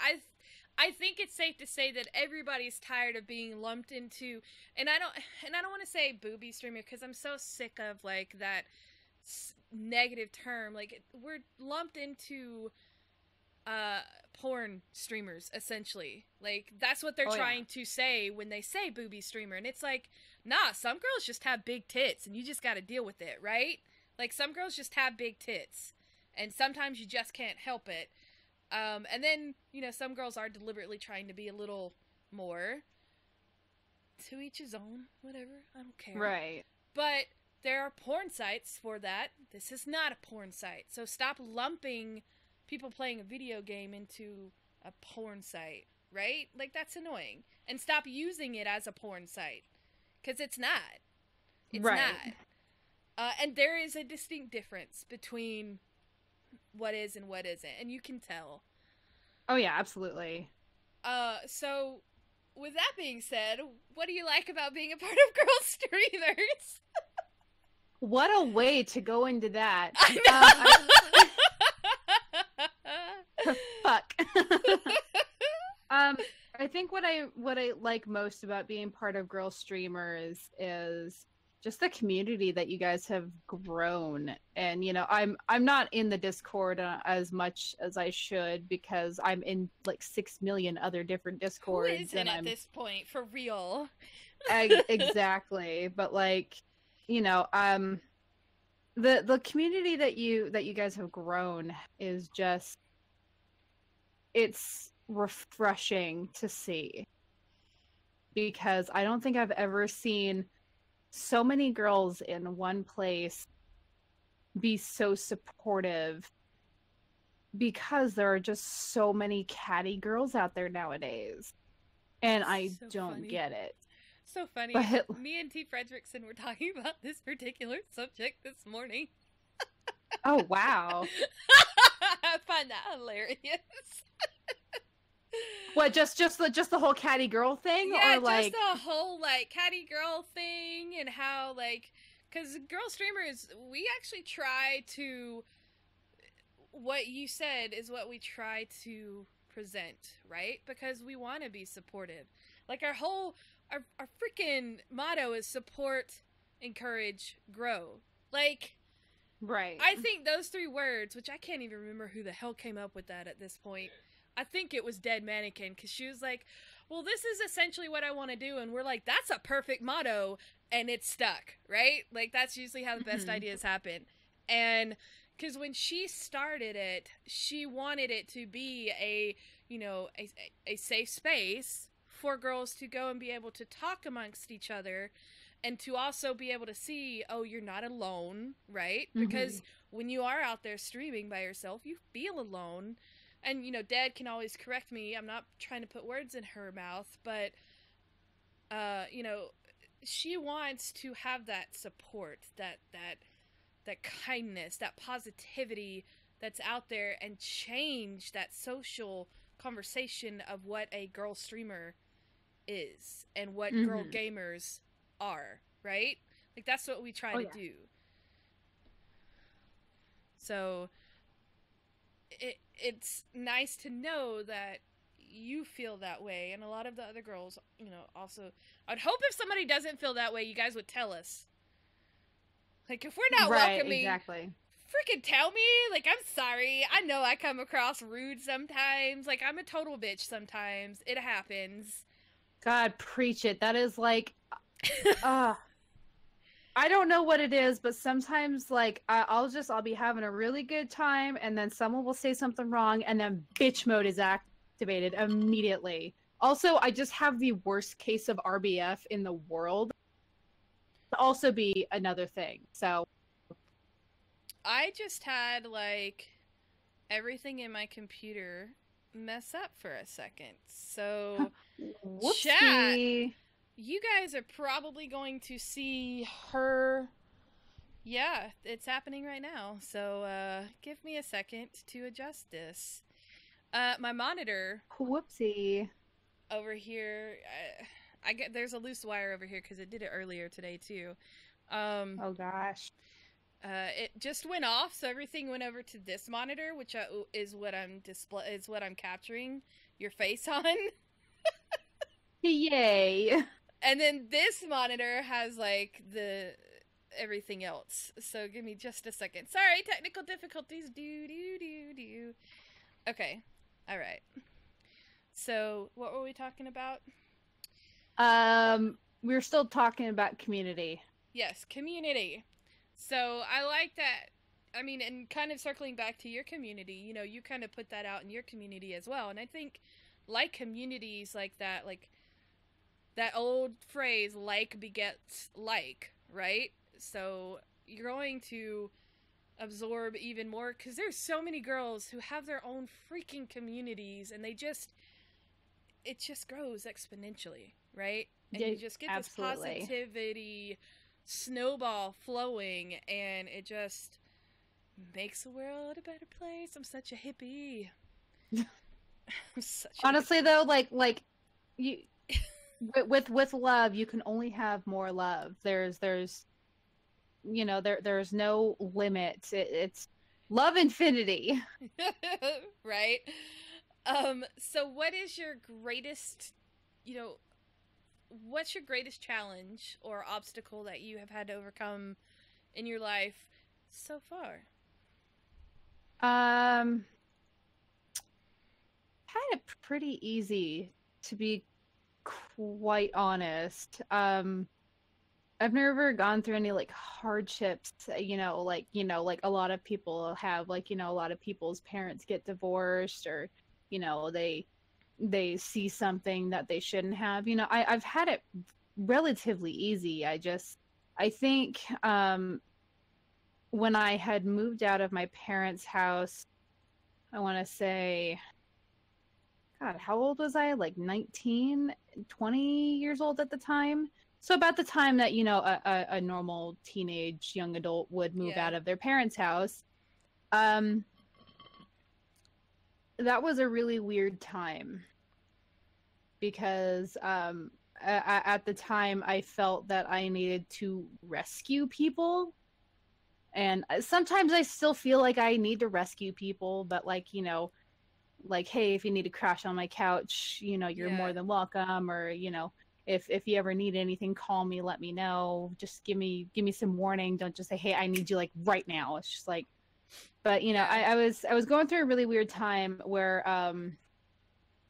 I think it's safe to say that everybody's tired of being lumped into, and I don't want to say booby streamer because I'm so sick of like that negative term. Like we're lumped into porn streamers essentially. Like that's what they're trying to say when they say booby streamer, and it's like, nah, some girls just have big tits, and you just got to deal with it, right? Like some girls just have big tits, and sometimes you just can't help it. And then, you know, some girls are deliberately trying to be a little more. To each his own, whatever, I don't care. Right. But there are porn sites for that. This is not a porn site. So stop lumping people playing a video game into a porn site, right? Like, that's annoying. And stop using it as a porn site. Because it's not. It's not. And there is a distinct difference between what is and what isn't, and you can tell. Oh yeah, absolutely. So with that being said, what do you like about being a part of Girlstreamers? What a way to go into that. Fuck. I think what I like most about being part of Girlstreamers is just the community that you guys have grown. And, you know, I'm not in the Discord as much as I should because I'm in like 6 million other different Discords. Who isn't at this point, for real? Exactly. But like, you know, the community that you guys have grown is just, it's refreshing to see, because I don't think I've ever seen so many girls in one place be so supportive, because there are just so many catty girls out there nowadays, and I don't get it. So funny. But me and T. Fredrickson were talking about this particular subject this morning. Oh wow. I find that hilarious. What, just the whole catty girl thing? Yeah, or like just the whole like catty girl thing, and how like, because Girlstreamers, we actually try to, what you said is what we try to present, right? Because we want to be supportive. Like our freaking motto is support, encourage, grow. Like, right. I think those 3 words, which I can't even remember who the hell came up with that at this point. I think it was Dead Mannequin, because she was like, well, this is essentially what I want to do. And we're like, that's a perfect motto. And it's stuck, right? Like, that's usually how the best ideas happen. And because when she started it, she wanted it to be a, you know, a safe space for girls to go and be able to talk amongst each other, and to also be able to see, oh, you're not alone, right? Because when you are out there streaming by yourself, you feel alone. And, you know, Dad can always correct me. I'm not trying to put words in her mouth, but, you know, she wants to have that support, that kindness, that positivity that's out there, and change that social conversation of what a girl streamer is and what girl gamers are, right? Like, that's what we try to do. So it's nice to know that you feel that way, and a lot of the other girls, you know, also. I'd hope if somebody doesn't feel that way, you guys would tell us. Like, if we're not welcoming, exactly. Freaking tell me. Like, I'm sorry. I know I come across rude sometimes. Like, I'm a total bitch sometimes. It happens. God, preach it. That is like, I don't know what it is, but sometimes, like, I'll be having a really good time, and then someone will say something wrong, and then bitch mode is activated immediately. Also, I just have the worst case of RBF in the world. To also be another thing. So I just had, like, everything in my computer mess up for a second. So, chat, you guys are probably going to see her. Yeah, it's happening right now. So, give me a second to adjust this. My monitor. Whoopsie. Over here, there's a loose wire over here because it did it earlier today too. Oh gosh. It just went off, so everything went over to this monitor, which is what I'm capturing your face on. Yay! And then this monitor has like the everything else. So give me just a second. Sorry, technical difficulties. Do. Okay. All right. So what were we talking about? We're still talking about community. Yes, community. So I like that. I mean, and kind of circling back to your community, you know, you kind of put that out in your community as well. And I think like communities like that old phrase, like begets like, right? So you're going to absorb even more, because there's so many girls who have their own freaking communities, and it just grows exponentially, right? And Yeah, you just get absolutely. this positivity snowball flowing, and it just makes the world a better place. I'm such a hippie. Honestly, though, like you, with love, you can only have more love. There's you know, there's no limit. It's love infinity. Right? So what is your greatest, you know, what's your greatest challenge or obstacle that you have had to overcome in your life so far? Kind of pretty easy, to be quite honest. I've never gone through any like hardships, like a lot of people have, like, a lot of people's parents get divorced, or they see something that they shouldn't have. I've had it relatively easy. I think when I had moved out of my parents' house, I want to say, God, how old was I? Like 19, 20 years old at the time. So about the time that, a normal teenage young adult would move out of their parents' house. That was a really weird time, because at the time I felt that I needed to rescue people. And sometimes I still feel like I need to rescue people, but like, like, hey, if you need to crash on my couch, you're more than welcome. Or, if you ever need anything, call me, let me know. Just give me some warning. Don't just say, hey, I need you like right now. It's just like, but I was going through a really weird time where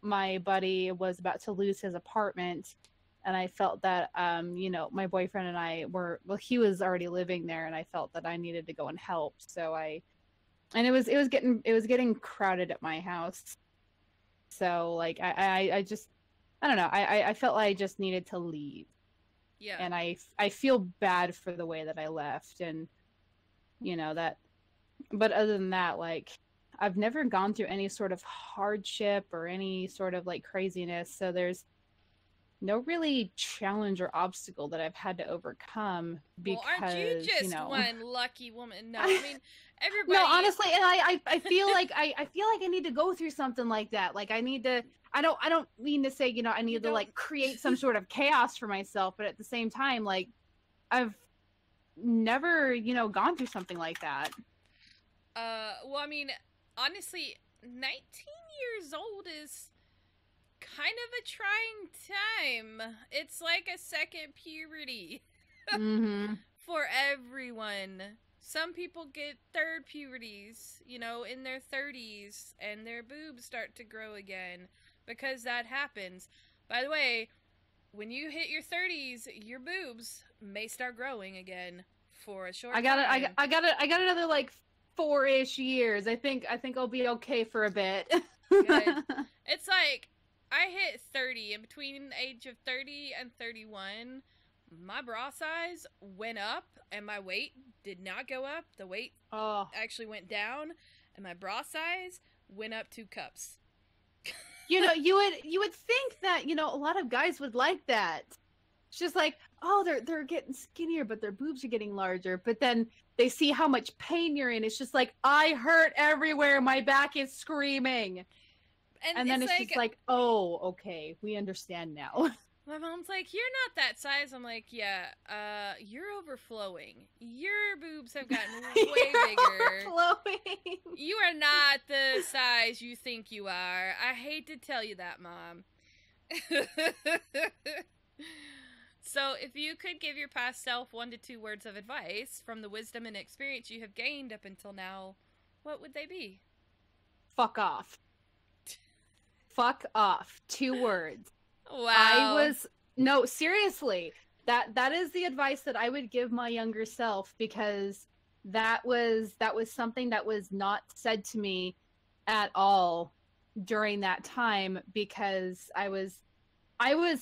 my buddy was about to lose his apartment, and I felt that my boyfriend and I he was already living there, and I felt that I needed to go and help. So and it was getting crowded at my house. So like I don't know. I felt like I just needed to leave. Yeah. And I feel bad for the way that I left, and that. But other than that, like, I've never gone through any sort of hardship or any sort of like craziness. So there's no really challenge or obstacle that I've had to overcome. Because, well, aren't you just one lucky woman? No, I mean, everybody. No, honestly, and I feel like I feel like I need to go through something like that. Like I need to. I don't mean to say I need to like create some sort of chaos for myself, but at the same time, like, I've never gone through something like that. Well, I mean, honestly, 19 years old is kind of a trying time. It's like a second puberty for everyone. Some people get third puberties, in their 30s, and their boobs start to grow again, because that happens. By the way, when you hit your 30s, your boobs may start growing again for a short time. I got another like 4-ish years. I think I'll be okay for a bit. Good. It's like I hit 30, and between the age of 30 and 31, my bra size went up and my weight did not go up. The weight actually went down, and my bra size went up 2 cups. You would think that a lot of guys would like that. It's just like, oh, they're getting skinnier, but their boobs are getting larger. But then they see how much pain you're in. It's just like, I hurt everywhere. My back is screaming. And then it's just like, oh, okay, we understand now. My mom's like, you're not that size. I'm like, yeah, you're overflowing. Your boobs have gotten way bigger. Overflowing. You are not the size you think you are. I hate to tell you that, Mom. So, if you could give your past self 1 to 2 words of advice from the wisdom and experience you have gained up until now, what would they be? Fuck off. Fuck off. 2 words. Wow. No, seriously. That is the advice that I would give my younger self, because that was something that was not said to me at all during that time, because I was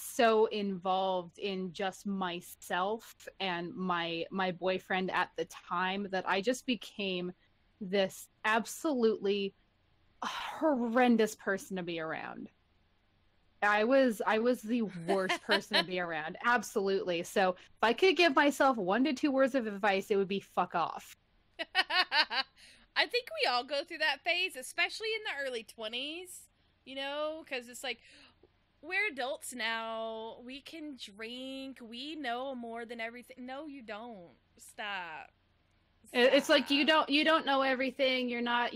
so involved in just myself and my boyfriend at the time that I just became this absolutely horrendous person to be around. I was the worst person to be around. Absolutely. So if I could give myself 1 to 2 words of advice, it would be fuck off. I think we all go through that phase, especially in the early 20s, you know, because it's like, we're adults now. We can drink. We know more than everything. No, you don't. Stop. It's like you don't know everything. You're not,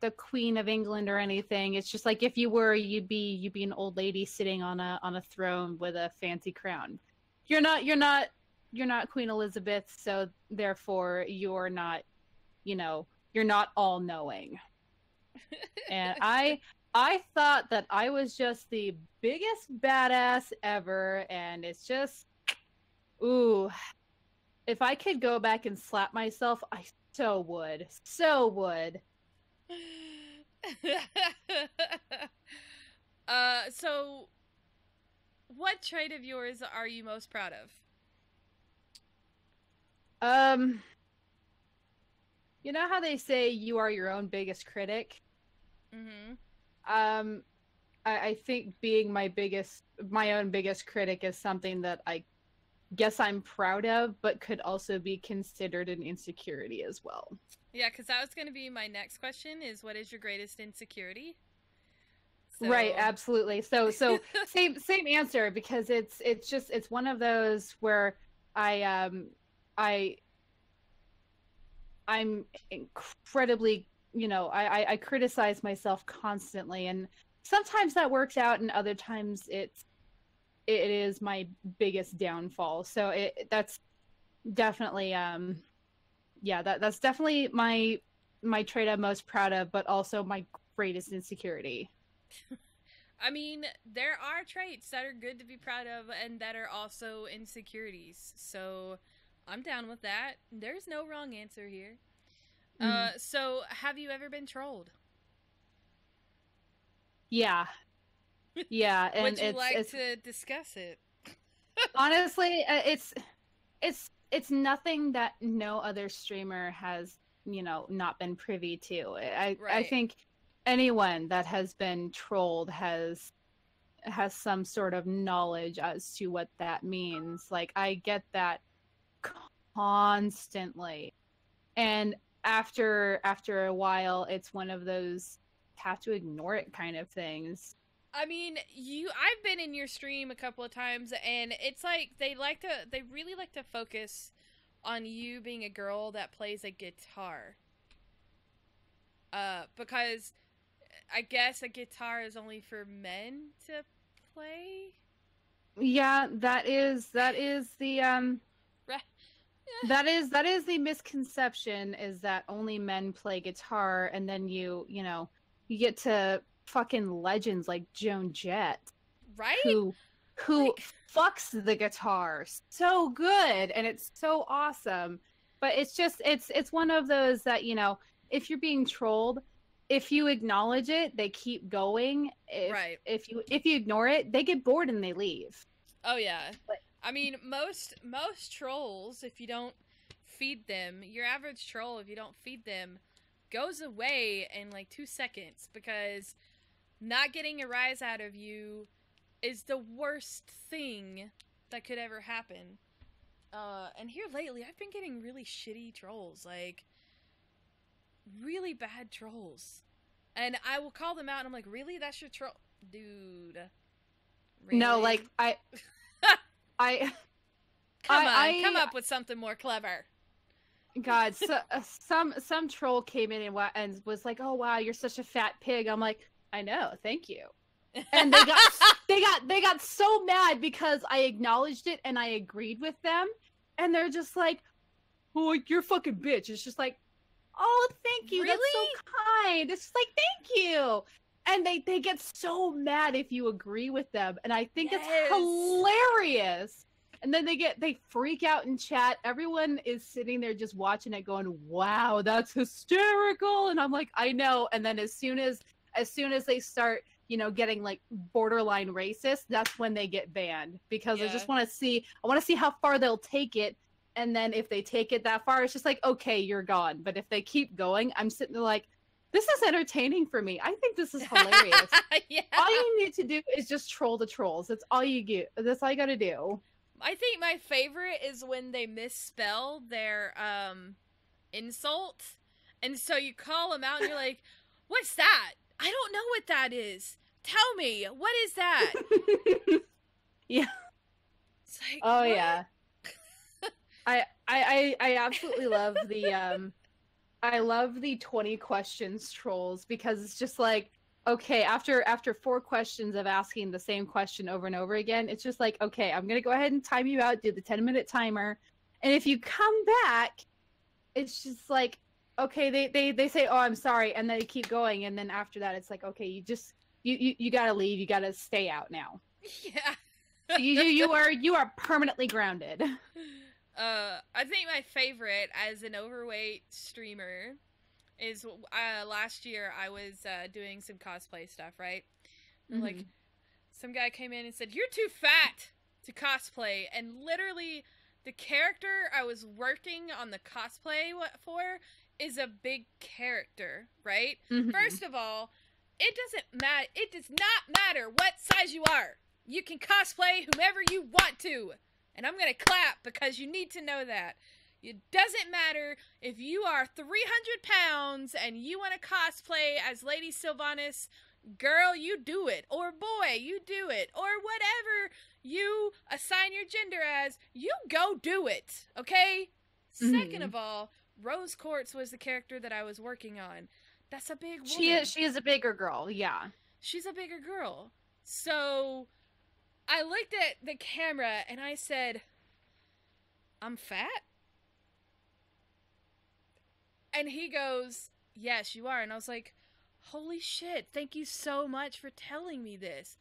the Queen of England or anything. It's just like, if you were, you'd be an old lady sitting on a throne with a fancy crown. You're not Queen Elizabeth, so therefore you're not, you're not all knowing. And I thought that I was just the biggest badass ever, and it's just, ooh, if I could go back and slap myself, I so would. So what trait of yours are you most proud of? You know how they say you are your own biggest critic? Mm-hmm. I think being my own biggest critic is something that I guess I'm proud of, but could also be considered an insecurity as well. Yeah, because that was going to be my next question, is what is your greatest insecurity? So... Right, absolutely. So same answer, because it's one of those where I'm incredibly, I criticize myself constantly, and sometimes that works out, and other times it is my biggest downfall. So that's definitely that's definitely my trait I'm most proud of, but also my greatest insecurity. I mean, there are traits that are good to be proud of and that are also insecurities. So I'm down with that. There's no wrong answer here. So have you ever been trolled? Yeah. Yeah. And would you like to discuss it? Honestly, it's nothing that no other streamer has, not been privy to. I think anyone that has been trolled has some sort of knowledge as to what that means. Like, I get that constantly, and after a while, it's one of those have to ignore it kind of things. I mean, I've been in your stream a couple of times, and it's like they really like to focus on you being a girl that plays a guitar. Because I guess a guitar is only for men to play. Yeah, that is the that is the misconception, is that only men play guitar, and then you get to fucking legends like Joan Jett, right? Who fucks the guitar so good, and it's so awesome. But it's just it's one of those that, if you're being trolled, if you acknowledge it, they keep going. If you ignore it, they get bored and they leave. Oh yeah. I mean, most trolls, if you don't feed them, your average troll, if you don't feed them, goes away in like 2 seconds, because not getting a rise out of you is the worst thing that could ever happen. And here lately, I've been getting really shitty trolls, like really bad trolls, and I will call them out, and I'm like, really, that's your troll, dude? Really? No, like I come up with something more clever. God, so, some troll came in and was like, "Oh wow, you're such a fat pig." I'm like, "I know, thank you." And they got so mad because I acknowledged it and I agreed with them, and they're just like, "Oh, you're a fucking bitch." It's just like, "Oh, thank you. Really? That's so kind." It's just like, "Thank you." And they get so mad if you agree with them, and I think it's hilarious. And then they freak out in chat. Everyone is sitting there just watching it going, "Wow, that's hysterical." And I'm like, "I know." And then as soon as they start, getting like borderline racist, that's when they get banned, because I want to see how far they'll take it. And then if they take it that far, it's just like, "Okay, you're gone." But if they keep going, I'm sitting there like, this is entertaining for me. I think this is hilarious. Yeah. All you need to do is just troll the trolls. That's all you get. That's all you got to do. I think my favorite is when they misspell their insult, and so you call them out and you're like, "What's that? I don't know what that is. Tell me, what is that?" Yeah. It's like, oh what? Yeah. I absolutely love the I love the 20 questions trolls, because it's just like, okay, after 4 questions of asking the same question over and over again, it's just like, okay, I'm gonna go ahead and time you out, do the 10-minute timer, and if you come back, it's just like, okay, they say, "Oh, I'm sorry," and they keep going, and then after that, it's like, okay, you gotta leave, you gotta stay out now. Yeah. you are permanently grounded. I think my favorite as an overweight streamer is last year I was doing some cosplay stuff, right? Mm-hmm. Like, some guy came in and said, "You're too fat to cosplay," and literally the character I was working on the cosplay for is a big character, right? Mm-hmm. First of all, it doesn't matter. It does not matter what size you are. You can cosplay whomever you want to. And I'm going to clap, because you need to know that. It doesn't matter if you are 300 pounds and you want to cosplay as Lady Sylvanas. Girl, you do it. Or boy, you do it. Or whatever you assign your gender as, you go do it. Okay? Mm-hmm. Second of all, Rose Quartz was the character that I was working on. That's a big woman. She is a bigger girl, yeah. She's a bigger girl. So I looked at the camera and I said, "I'm fat?" And he goes, "Yes, you are." And I was like, "Holy shit, thank you so much for telling me this."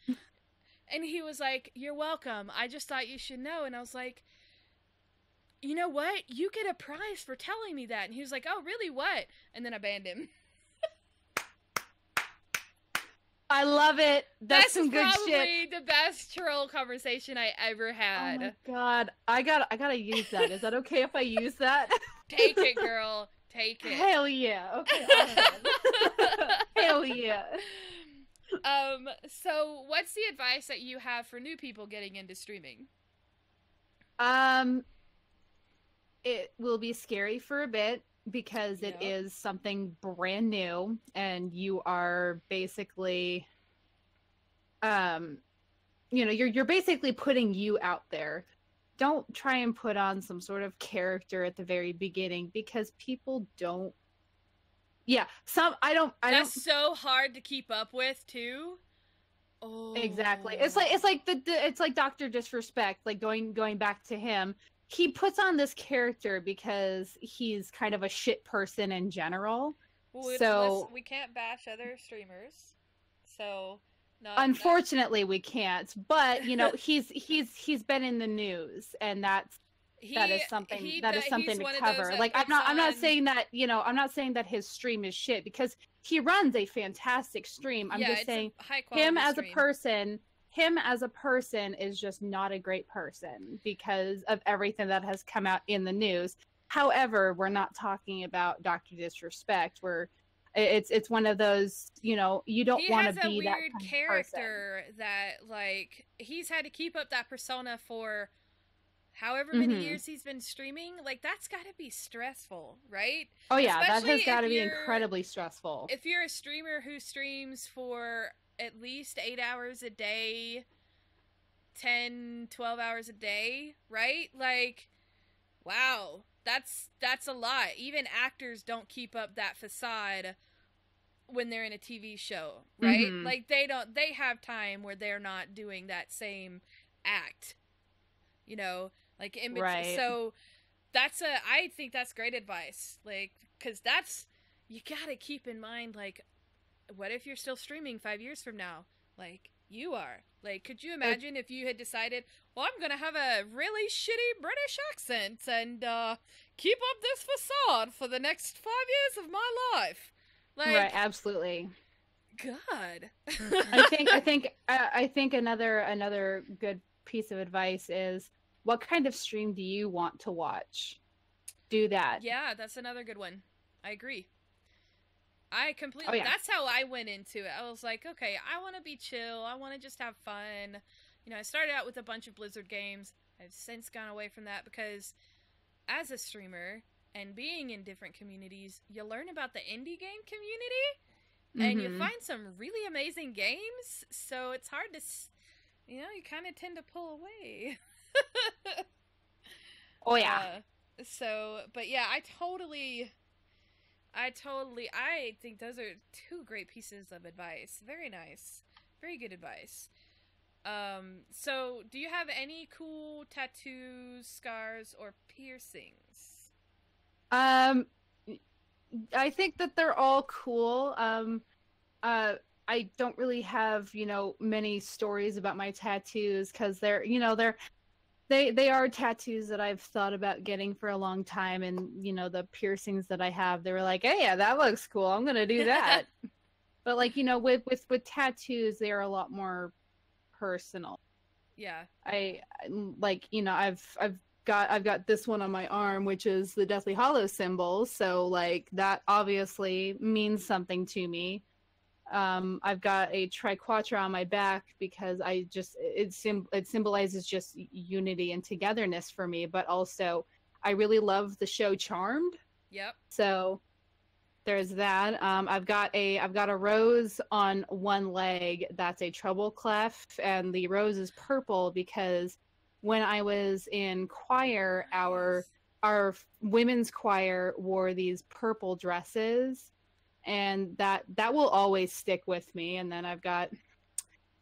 And he was like, "You're welcome. I just thought you should know." And I was like, "You know what? You get a prize for telling me that." And he was like, "Oh, really? What?" And then I banned him. I love it. That's some good shit. That's probably the best troll conversation I ever had. Oh my god, I gotta use that. Is that okay if I use that? Take it, girl. Take it. Hell yeah. Okay. Hell yeah. So what's the advice that you have for new people getting into streaming? It will be scary for a bit, because it is something brand new, and you are basically, you're basically putting you out there. Don't try and put on some sort of character at the very beginning, because people don't. Yeah, That's so hard to keep up with too. Oh, exactly. It's like Dr. Disrespect. Like going back to him. He puts on this character because he's kind of a shit person in general. Well, so we can't bash other streamers. So unfortunately we can't. But he's been in the news, and that is something to cover. Like I'm not saying that I'm not saying that his stream is shit, because he runs a fantastic stream. I'm just saying him as a person is just not a great person because of everything that has come out in the news. However, we're not talking about Dr. Disrespect. It's one of those, you don't want to be that kind of character that, like, he's had to keep up that persona for however many years he's been streaming. Like, that's got to be stressful, right? Oh yeah, especially that has got to be incredibly stressful. If you're a streamer who streams for at least 8 hours a day, 10, 12 hours a day, right? Like, wow, that's a lot. Even actors don't keep up that facade when they're in a TV show, right? Mm-hmm. Like, they have time where they're not doing that same act, you know, like in between. Right. So I think that's great advice, like, because you gotta keep in mind, like, what if you're still streaming 5 years from now? Like, you are. Like, could you imagine if you had decided, well, I'm gonna have a really shitty British accent and keep up this facade for the next 5 years of my life? Like, right, absolutely. God. I think another good piece of advice is, what kind of stream do you want to watch? Do that. Yeah, that's another good one. I agree. I completely. Oh, yeah. That's how I went into it. I was like, okay, I want to be chill. I want to just have fun. You know, I started out with a bunch of Blizzard games. I've since gone away from that because, as a streamer and being in different communities, you learn about the indie game community, and you find some really amazing games. So it's hard to, you kind of tend to pull away. Oh yeah. But yeah, I think those are two great pieces of advice. Very nice. Very good advice. So do you have any cool tattoos, scars, or piercings? I think that they're all cool. I don't really have, many stories about my tattoos because they are tattoos that I've thought about getting for a long time, and the piercings that I have, they were like, hey, yeah, that looks cool, I'm gonna do that. But like, with tattoos, they are a lot more personal. Yeah. I've got this one on my arm, which is the Deathly Hollow symbol, so like that obviously means something to me. I've got a triquetra on my back because it symbolizes just unity and togetherness for me, but also I really love the show Charmed. Yep. So there's that. I've got a rose on one leg that's a treble clef, and the rose is purple because when I was in choir, our women's choir wore these purple dresses. And that will always stick with me. And then I've got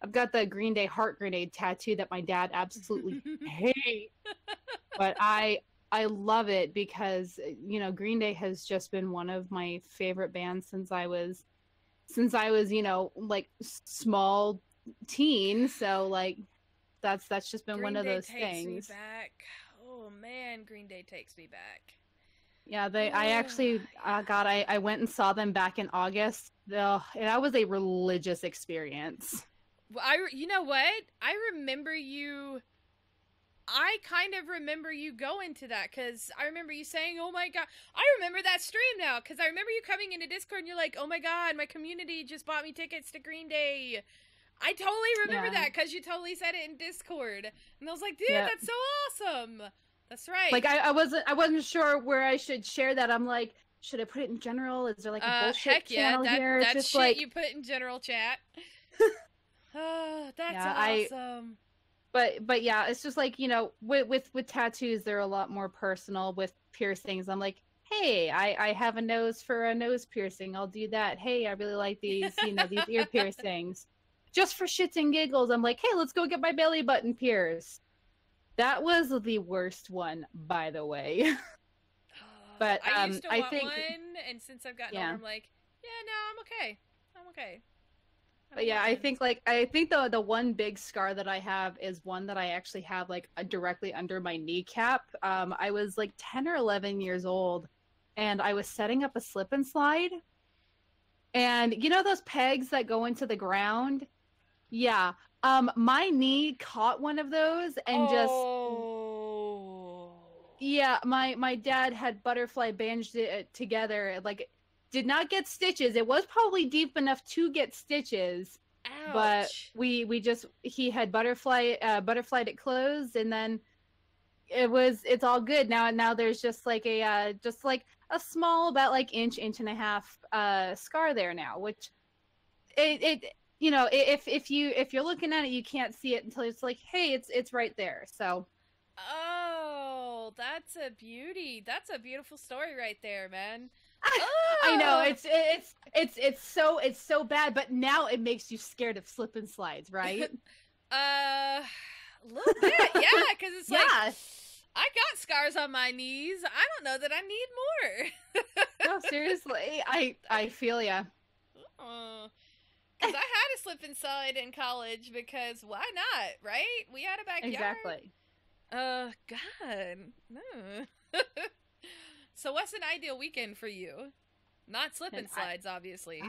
the Green Day heart grenade tattoo that my dad absolutely hates, but I love it because Green Day has just been one of my favorite bands since I was like small teen. So like that's just been one of those things. Green Day takes me back. Oh man, Green Day takes me back. Yeah, I went and saw them back in August. That was a religious experience. Well, you know what? I kind of remember you going to that, because I remember you saying, oh my god, I remember that stream now, because I remember you coming into Discord and you're like, oh my god, my community just bought me tickets to Green Day. I totally remember that, because you totally said it in Discord. And I was like, dude, that's so awesome. That's right. Like I wasn't sure where I should share that. I'm like, should I put it in general? Is there like a bullshit channel here? That's just shit like you put in general chat. Oh, that's awesome. But yeah, it's just like, with tattoos, they're a lot more personal. With piercings, I'm like, hey, I have a nose for a nose piercing. I'll do that. Hey, I really like these, these ear piercings. Just for shits and giggles, I'm like, hey, let's go get my belly button pierced. That was the worst one, by the way. But I used to want one, and since I've gotten older, I'm like, yeah, no, I'm okay. But yeah, I think the one big scar that I have is one that I actually have like directly under my kneecap. I was like 10 or 11 years old, and I was setting up a slip and slide. And those pegs that go into the ground? Yeah. My knee caught one of those and my dad had butterfly bandaged it together, like did not get stitches. It was probably deep enough to get stitches. Ouch. But he had butterflied it closed, and then it's all good now. There's just like a small, about like inch and a half scar there now, which it if you're looking at it, you can't see it until it's like, hey, it's right there. So. Oh, that's a beauty. That's a beautiful story right there, man. I know Oh! it's so bad, but now it makes you scared of slip and slides, right? A little bit, yeah, because it's like, Yeah. I got scars on my knees. I don't know that I need more. No, seriously, I feel ya. Because I had a slip and slide in college because why not, right? We had a backyard. Exactly. God. No. So what's an ideal weekend for you? Not slip and slides, obviously.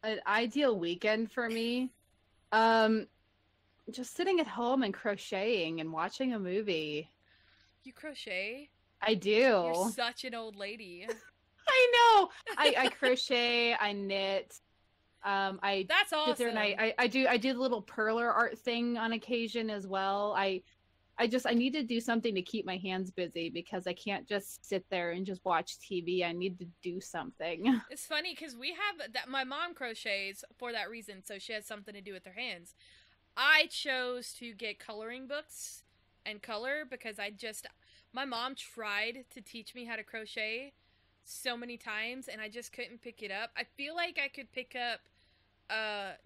An ideal weekend for me? Just sitting at home and crocheting and watching a movie. You crochet? I do. You're such an old lady. I know. I crochet, I knit. That's awesome. Sit there and I do the little perler art thing on occasion as well. I need to do something to keep my hands busy because I can't just sit there and just watch TV. I need to do something. It's funny because we have that. My mom crochets for that reason, so she has something to do with her hands. I chose to get coloring books and color because my mom tried to teach me how to crochet so many times and I just couldn't pick it up. I feel like I could pick up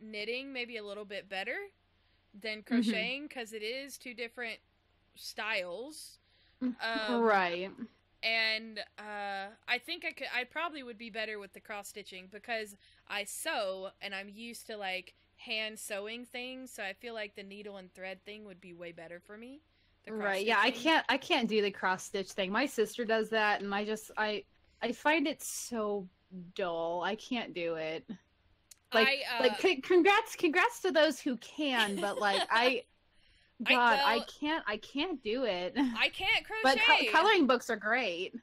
knitting maybe a little bit better than crocheting because it is two different styles. Right. And I think I probably would be better with the cross stitching because I sew and I'm used to like hand sewing things, so I feel like the needle and thread thing would be way better for me. Right. Yeah, I can't do the cross stitch thing. My sister does that and I find it so dull. I can't do it. Congrats to those who can, but like I can't do it. I can't crochet. But coloring books are great.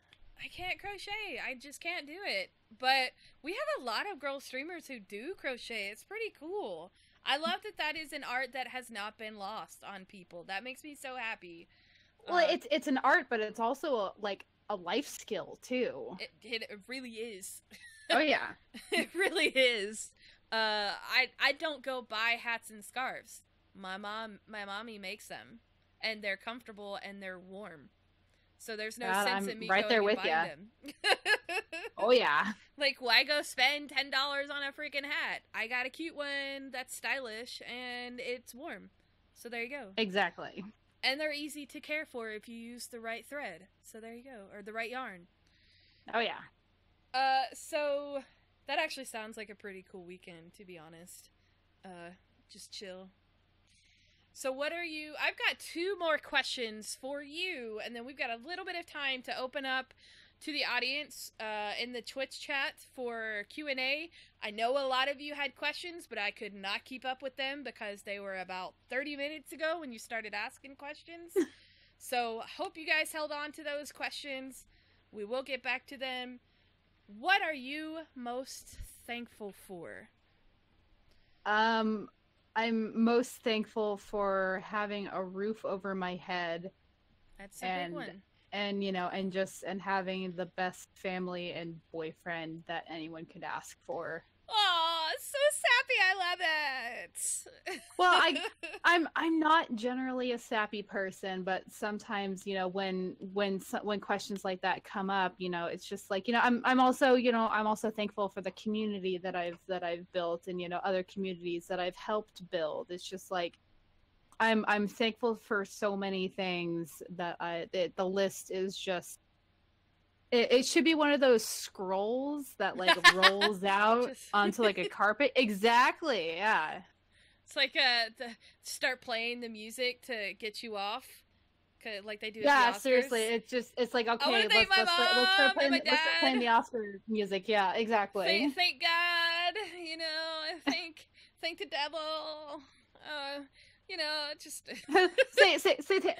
I can't crochet. I just can't do it. But we have a lot of girl streamers who do crochet. It's pretty cool. I love that is an art that has not been lost on people. That makes me so happy. Well, it's an art, but it's also a life skill too. It really is. Oh yeah. It really is. I don't go buy hats and scarves. My mommy makes them, and they're comfortable and they're warm. So there's no sense in me right going there and with buying them. Oh yeah. Like, why go spend $10 on a freaking hat? I got a cute one that's stylish and it's warm. So there you go. Exactly. And they're easy to care for if you use the right thread. So there you go, or the right yarn. Oh yeah. So that actually sounds like a pretty cool weekend, to be honest. Just chill. So what are you... I've got 2 more questions for you, and then we've got a little bit of time to open up to the audience in the Twitch chat for Q&A. I know a lot of you had questions, but I could not keep up with them because they were about 30 minutes ago when you started asking questions. So hope you guys held on to those questions. We will get back to them. What are you most thankful for? I'm most thankful for having a roof over my head. That's a big one. And and having the best family and boyfriend that anyone could ask for. Oh, so sappy! I love it. Well, I'm not generally a sappy person, but sometimes when questions like that come up, it's just like I'm also thankful for the community that I've built and other communities that I've helped build. It's just like I'm thankful for so many things that the list is just. It should be one of those scrolls that like rolls out onto like a carpet. Exactly. Yeah. It's like start playing the music to get you off, like they do. Yeah, at the Oscars. Seriously. It's like okay. Let's start playing the Oscar music. Yeah, exactly. Thank God. Thank the devil. Just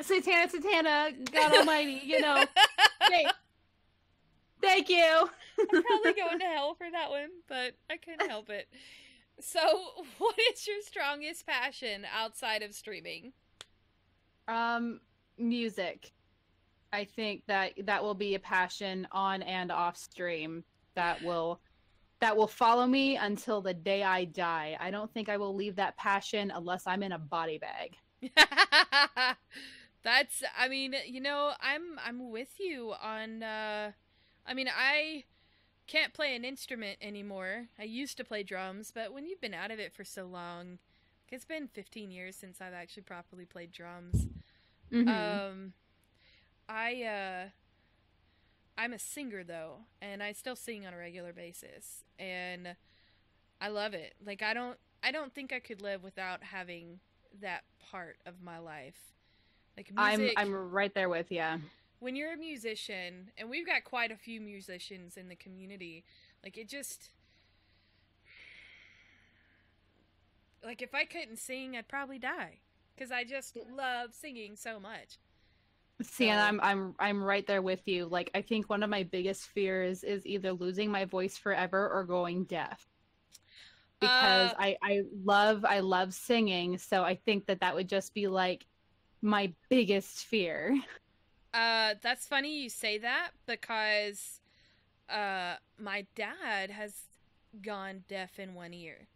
Satana, God Almighty. Thank you. I'm probably going to hell for that one, but I couldn't help it. So, what is your strongest passion outside of streaming? Music. I think that will be a passion on and off stream that will that will follow me until the day I die. I don't think I will leave that passion unless I'm in a body bag. That's, I mean, you know, I'm with you on, I mean, I can't play an instrument anymore. I used to play drums, but when you've been out of it for so long, it's been 15 years since I've actually properly played drums. Mm-hmm. I'm a singer though, and I still sing on a regular basis, and I love it. Like I don't think I could live without having that part of my life. Like music, I'm right there with you. when you're a musician, and we've got quite a few musicians in the community, like it just, like if I couldn't sing, I'd probably die because I just love singing so much. See, So, and I'm right there with you. Like, I think one of my biggest fears is either losing my voice forever or going deaf. Because I love singing, so I think that would just be like my biggest fear. that's funny you say that because my dad has gone deaf in one ear.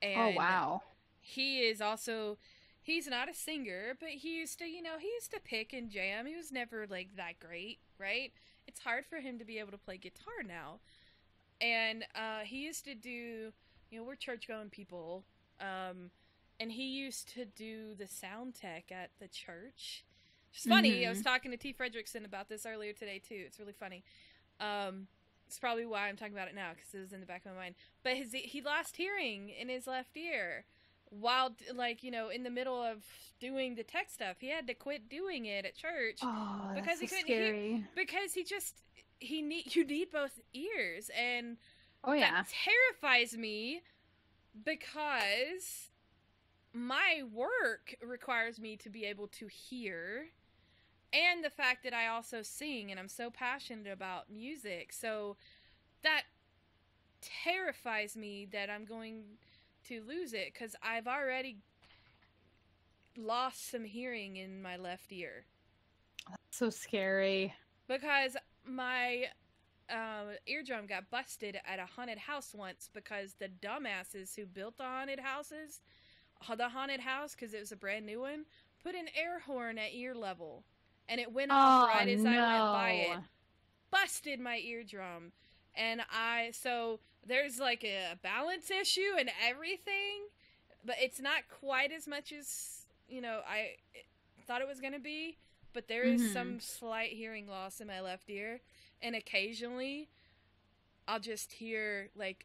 And Oh wow. he is also, he's not a singer, but he used to, you know, he used to pick and jam. He was never like that great, right? It's hard for him to be able to play guitar now. And he used to do, you know, we're church going people, and he used to do the sound tech at the church. It's funny. I was talking to T. Fredrickson about this earlier today too. It's really funny. It's probably why I'm talking about it now because it was in the back of my mind. But he lost hearing in his left ear while, like, you know, in the middle of doing the tech stuff. He had to quit doing it at church because he couldn't hear. Because you need both ears, and that terrifies me because my work requires me to be able to hear, and the fact that I also sing and I'm so passionate about music, so that terrifies me that I'm going to lose it because I've already lost some hearing in my left ear. That's so scary. Because my eardrum got busted at a haunted house once because the dumbasses who built the haunted house, because it was a brand new one, put an air horn at ear level. And it went off right as I went by it. Busted my eardrum. And so there's like a balance issue and everything, but it's not quite as much as, you know, I thought it was going to be. But there is some slight hearing loss in my left ear. And occasionally, I'll just hear, like,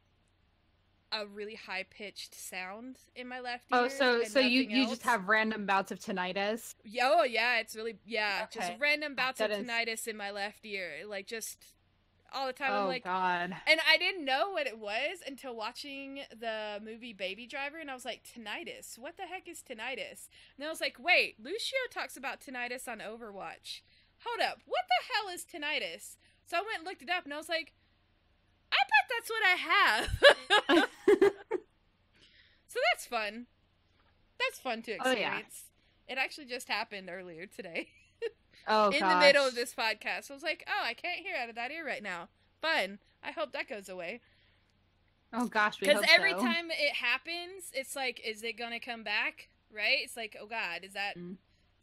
a really high-pitched sound in my left ear. Oh, so you just have random bouts of tinnitus? Oh, yeah, it's really, Okay. just random bouts of tinnitus in my left ear. Like, just all the time. Oh, I'm like, God. And I didn't know what it was until watching the movie Baby Driver, and I was like, tinnitus? What the heck is tinnitus? And I was like, wait, Lucio talks about tinnitus on Overwatch. Hold up, what the hell is tinnitus? So I went and looked it up, and I was like, I bet that's what I have. So that's fun. That's fun to experience. Oh, yeah. It actually just happened earlier today. Oh, in the middle of this podcast. I was like, oh, I can't hear out of that ear right now. Fun. I hope that goes away. Oh, gosh, because every time it happens, it's like, is it going to come back? Right? It's like, oh, God, is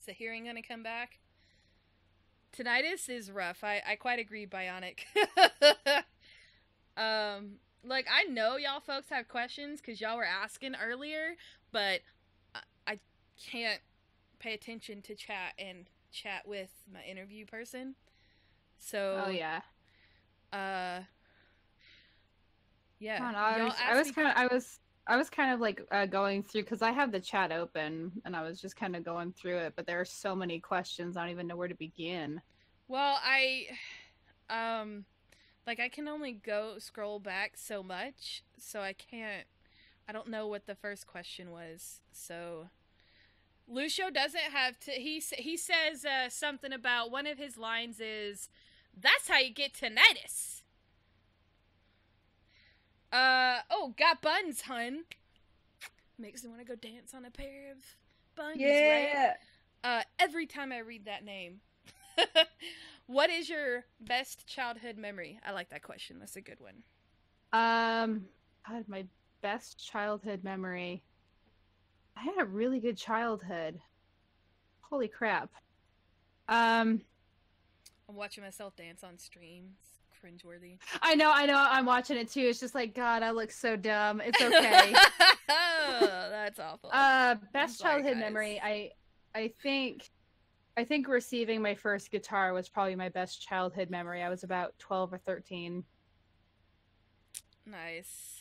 the hearing going to come back? Tinnitus is rough. I quite agree, Bionic. Like, I know y'all folks have questions because y'all were asking earlier, but I can't pay attention to chat with my interview person. So, yeah. Yeah. I was kind of like going through because I have the chat open and I was just kind of going through it, but there are so many questions I don't even know where to begin. Well, I can only scroll back so much, so I don't know what the first question was. So Lucio doesn't have to, he says something about, one of his lines is, that's how you get tinnitus. Oh, got buns, hun. Makes me want to go dance on a pair of buns, right? Every time I read that name. What is your best childhood memory? I like that question. That's a good one. God, my best childhood memory. I had a really good childhood. Holy crap. I'm watching myself dance on streams. Cringeworthy. I know. I'm watching it too. It's just like, God, I look so dumb. It's okay. Oh, that's awful. Best childhood memory. I think receiving my first guitar was probably my best childhood memory. I was about 12 or 13. Nice.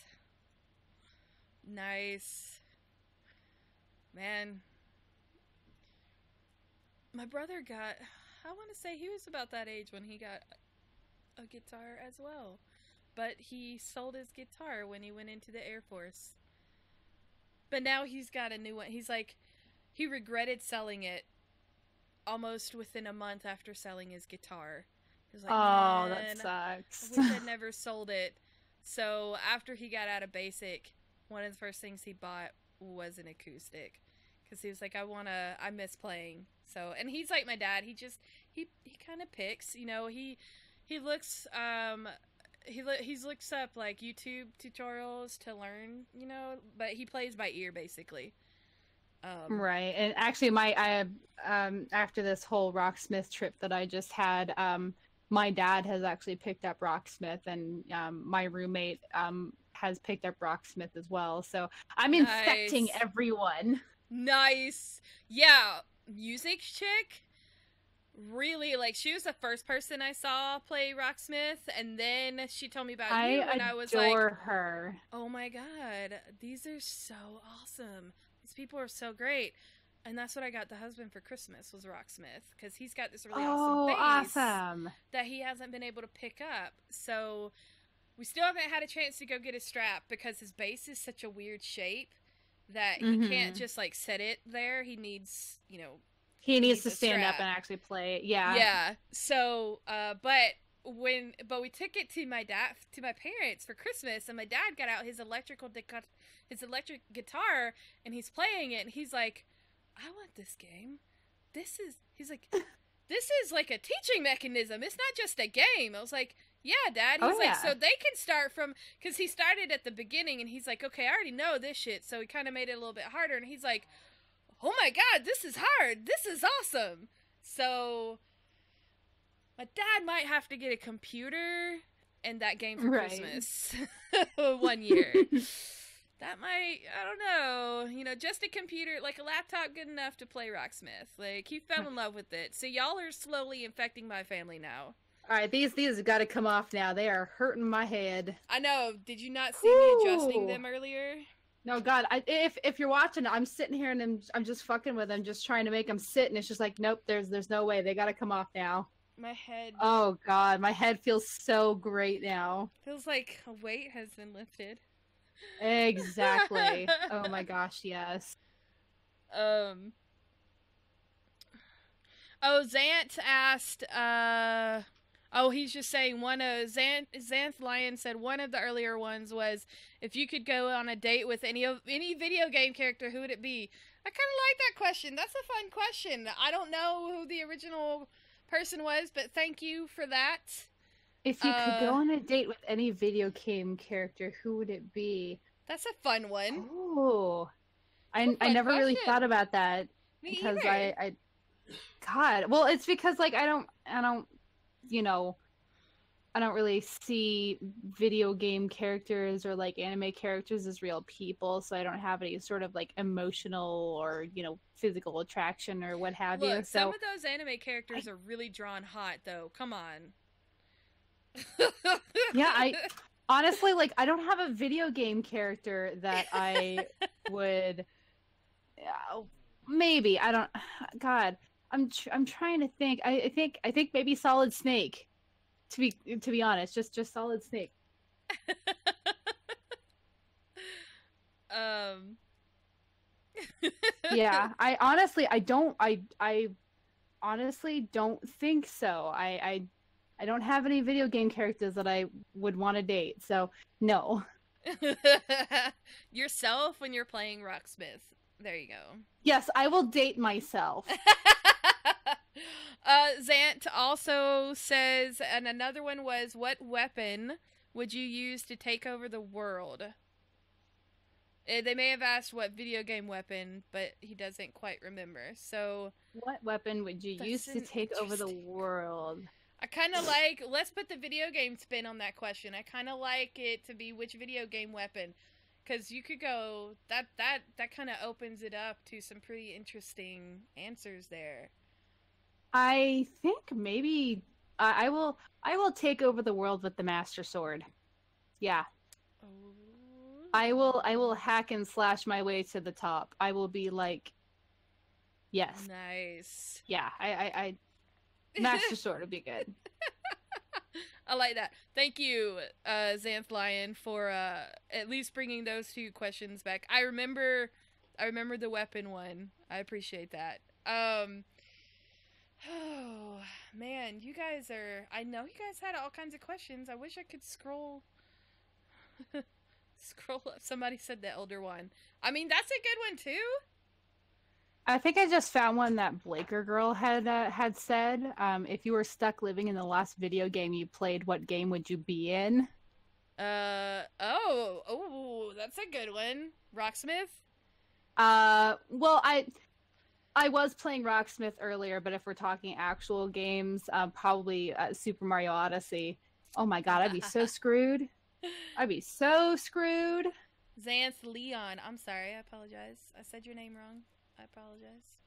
Man. My brother got, I want to say he was about that age when he got a guitar as well. But he sold his guitar when he went into the Air Force. But now he's got a new one. He's like, he regretted selling it almost within a month after selling his guitar. He was like, oh, that sucks. I wish I'd never sold it. So after he got out of basic, one of the first things he bought was an acoustic. Because he was like, I miss playing. So, and he's like my dad. He kind of picks, you know, he looks, he looks up like YouTube tutorials to learn, you know, but he plays by ear basically. Right. And actually after this whole Rocksmith trip that I just had, my dad has actually picked up Rocksmith, and my roommate has picked up Rocksmith as well. So I'm infecting everyone. Nice. Yeah. Music chick. Really, like, she was the first person I saw play Rocksmith, and then she told me about you, and I was like, her. Oh my god, these are so awesome. These people are so great. And that's what I got the husband for Christmas, was Rocksmith, because he's got this really awesome bass that he hasn't been able to pick up. So we still haven't had a chance to go get his strap, because his bass is such a weird shape that he can't just, like, set it there. He needs, you know, he needs to stand up and actually play it. Yeah. Yeah. So, but we took it to my parents for Christmas, and my dad got out his electric guitar, and he's playing it, and he's like, I want this game. He's like, this is like a teaching mechanism. It's not just a game. I was like, yeah, Dad. He's like, so they can start from, because he started at the beginning, and he's like, okay, I already know this shit, so he kind of made it a little bit harder, and he's like, oh my god, this is hard. This is awesome. So my dad might have to get a computer and that game for Christmas one year. That might, I don't know, you know, just a computer, like a laptop good enough to play Rocksmith. Like, he fell in love with it. So y'all are slowly infecting my family now. All right, these have got to come off now. They are hurting my head. I know. Did you not see me adjusting them earlier? No, God, if you're watching, I'm sitting here and I'm just fucking with them, just trying to make them sit, and it's just like, nope, there's no way. They got to come off now. My head. Oh, God, my head feels so great now. Feels like a weight has been lifted. Exactly. Oh my gosh, yes. Oh, Zant asked, he's just saying Xanth Lion said one of the earlier ones was, if you could go on a date with any video game character, who would it be? I kind of like that question. That's a fun question. I don't know who the original person was, but thank you for that. If you could go on a date with any video game character, who would it be? That's a fun one. Oh, I never really thought about that. Me because either. God, well, it's because like I don't, you know, I don't really see video game characters or like anime characters as real people, so I don't have any sort of like emotional or, you know, physical attraction or what have you. So some of those anime characters are really drawn hot, though. Come on. Yeah, I honestly, like, I don't have a video game character that I would. Maybe I don't. God, I'm trying to think. I think maybe Solid Snake. To be honest, just Solid Snake. Yeah, I honestly don't think so. I don't have any video game characters that I would want to date, so no. Yourself when you're playing Rocksmith. There you go. Yes, I will date myself. Zant also says, and another one was, what weapon would you use to take over the world? They may have asked what video game weapon, but he doesn't quite remember. So, what weapon would you use to take over the world? I kind of like, let's put the video game spin on that question. I kind of like it to be which video game weapon, because you could go, that kind of opens it up to some pretty interesting answers there. I think maybe I will take over the world with the Master Sword. Yeah. Oh. I will hack and slash my way to the top. I will be like, yes. Nice. Yeah, I Master Sword would be good. I like that. Thank you, Xanth Lion, for at least bringing those two questions back. I remember the weapon one. I appreciate that. Oh man, you guys are. I know you guys had all kinds of questions. I wish I could scroll. Scroll up. Somebody said the Elder one. I mean, that's a good one too. I think I just found one that Blaker Girl had said. If you were stuck living in the last video game you played, what game would you be in? Oh, that's a good one. Rocksmith? Well, I was playing Rocksmith earlier, but if we're talking actual games, probably Super Mario Odyssey. Oh my god, I'd be so screwed. I'd be so screwed. Xanth Leon. I'm sorry, I apologize. I said your name wrong. I apologize.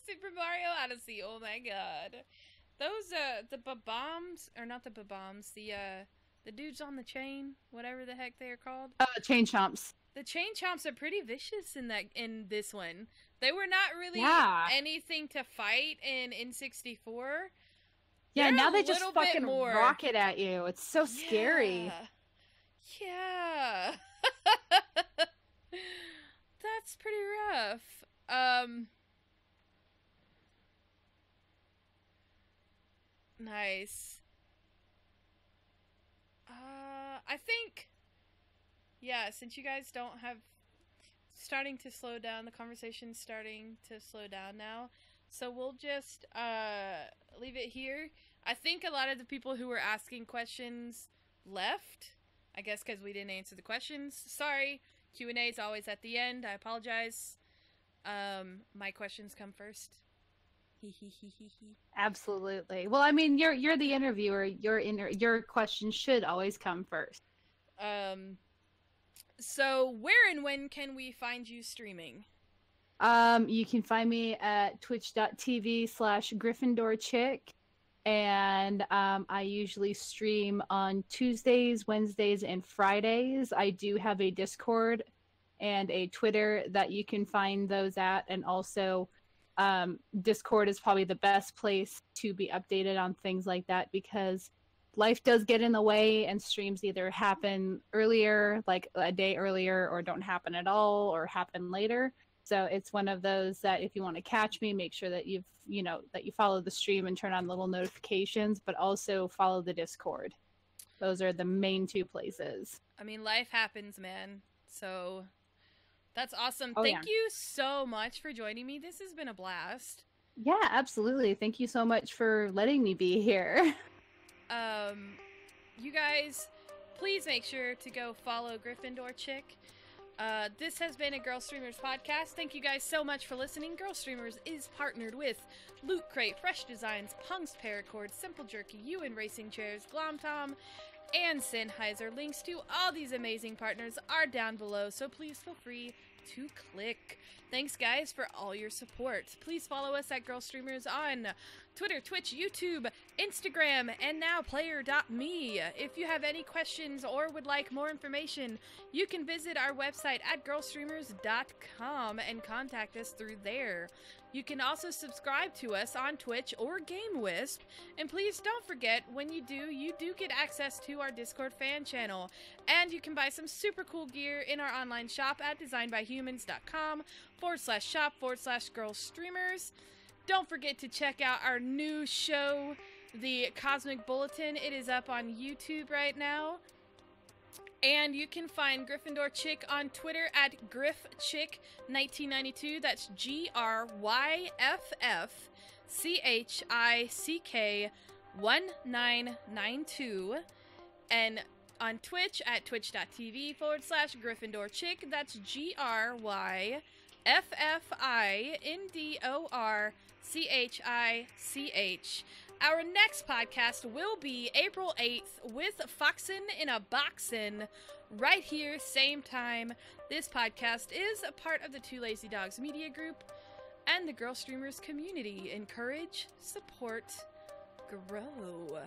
Super Mario Odyssey. Oh my god. Those the bombs, or not the bombs, the dudes on the chain, whatever the heck they are called. Chain chomps. The chain chomps are pretty vicious in this one. They were not really anything to fight in N64. Yeah, now they just fucking rocket at you. It's so scary. Yeah. That's pretty rough. Nice. I think, yeah, since you guys don't have, starting to slow down, the conversation's starting to slow down now, so we'll just leave it here. I think a lot of the people who were asking questions left, I guess because we didn't answer the questions. Sorry, Q&A is always at the end. I apologize. My questions come first. Absolutely. Well, I mean, you're the interviewer. Your question should always come first. So where and when can we find you streaming? You can find me at twitch.tv/Gryffindorchick. And I usually stream on Tuesdays, Wednesdays, and Fridays. I do have a Discord and a Twitter that you can find those at. And also, Discord is probably the best place to be updated on things like that, because life does get in the way and streams either happen earlier, like a day earlier, or don't happen at all, or happen later. So it's one of those that if you want to catch me, make sure that you follow the stream and turn on little notifications, but also follow the Discord. Those are the main two places. I mean, life happens, man. So that's awesome. Thank you so much for joining me. This has been a blast. Yeah, absolutely. Thank you so much for letting me be here. You guys, please make sure to go follow Gryffindorchick. This has been a Girlstreamers podcast. Thank you guys so much for listening. Girlstreamers is partnered with Loot Crate, Fresh Designs, Punk's Paracord, Simple Jerky, UN Racing Chairs, Glomtom, and Sennheiser. Links to all these amazing partners are down below, so please feel free to click. Thanks, guys, for all your support. Please follow us at Girlstreamers on Twitter, Twitch, YouTube, Instagram, and now player.me. If you have any questions or would like more information, you can visit our website at girlstreamers.com and contact us through there. You can also subscribe to us on Twitch or GameWisp. And please don't forget, when you do get access to our Discord fan channel. And you can buy some super cool gear in our online shop at designbyhumans.com/shop/Girlstreamers. Don't forget to check out our new show, The Cosmic Bulletin. It is up on YouTube right now. And you can find Gryffindorchick on Twitter at GryffChick1992. That's GRYFF Gryffindorchick1992. And on Twitch at twitch.tv/Gryffindorchick. That's GRYFFINDORCHICH. Our next podcast will be April 8th with Foxin' in a Boxin', right here, same time. This podcast is a part of the Two Lazy Dogs Media Group and the Girlstreamers community. Encourage, support, grow.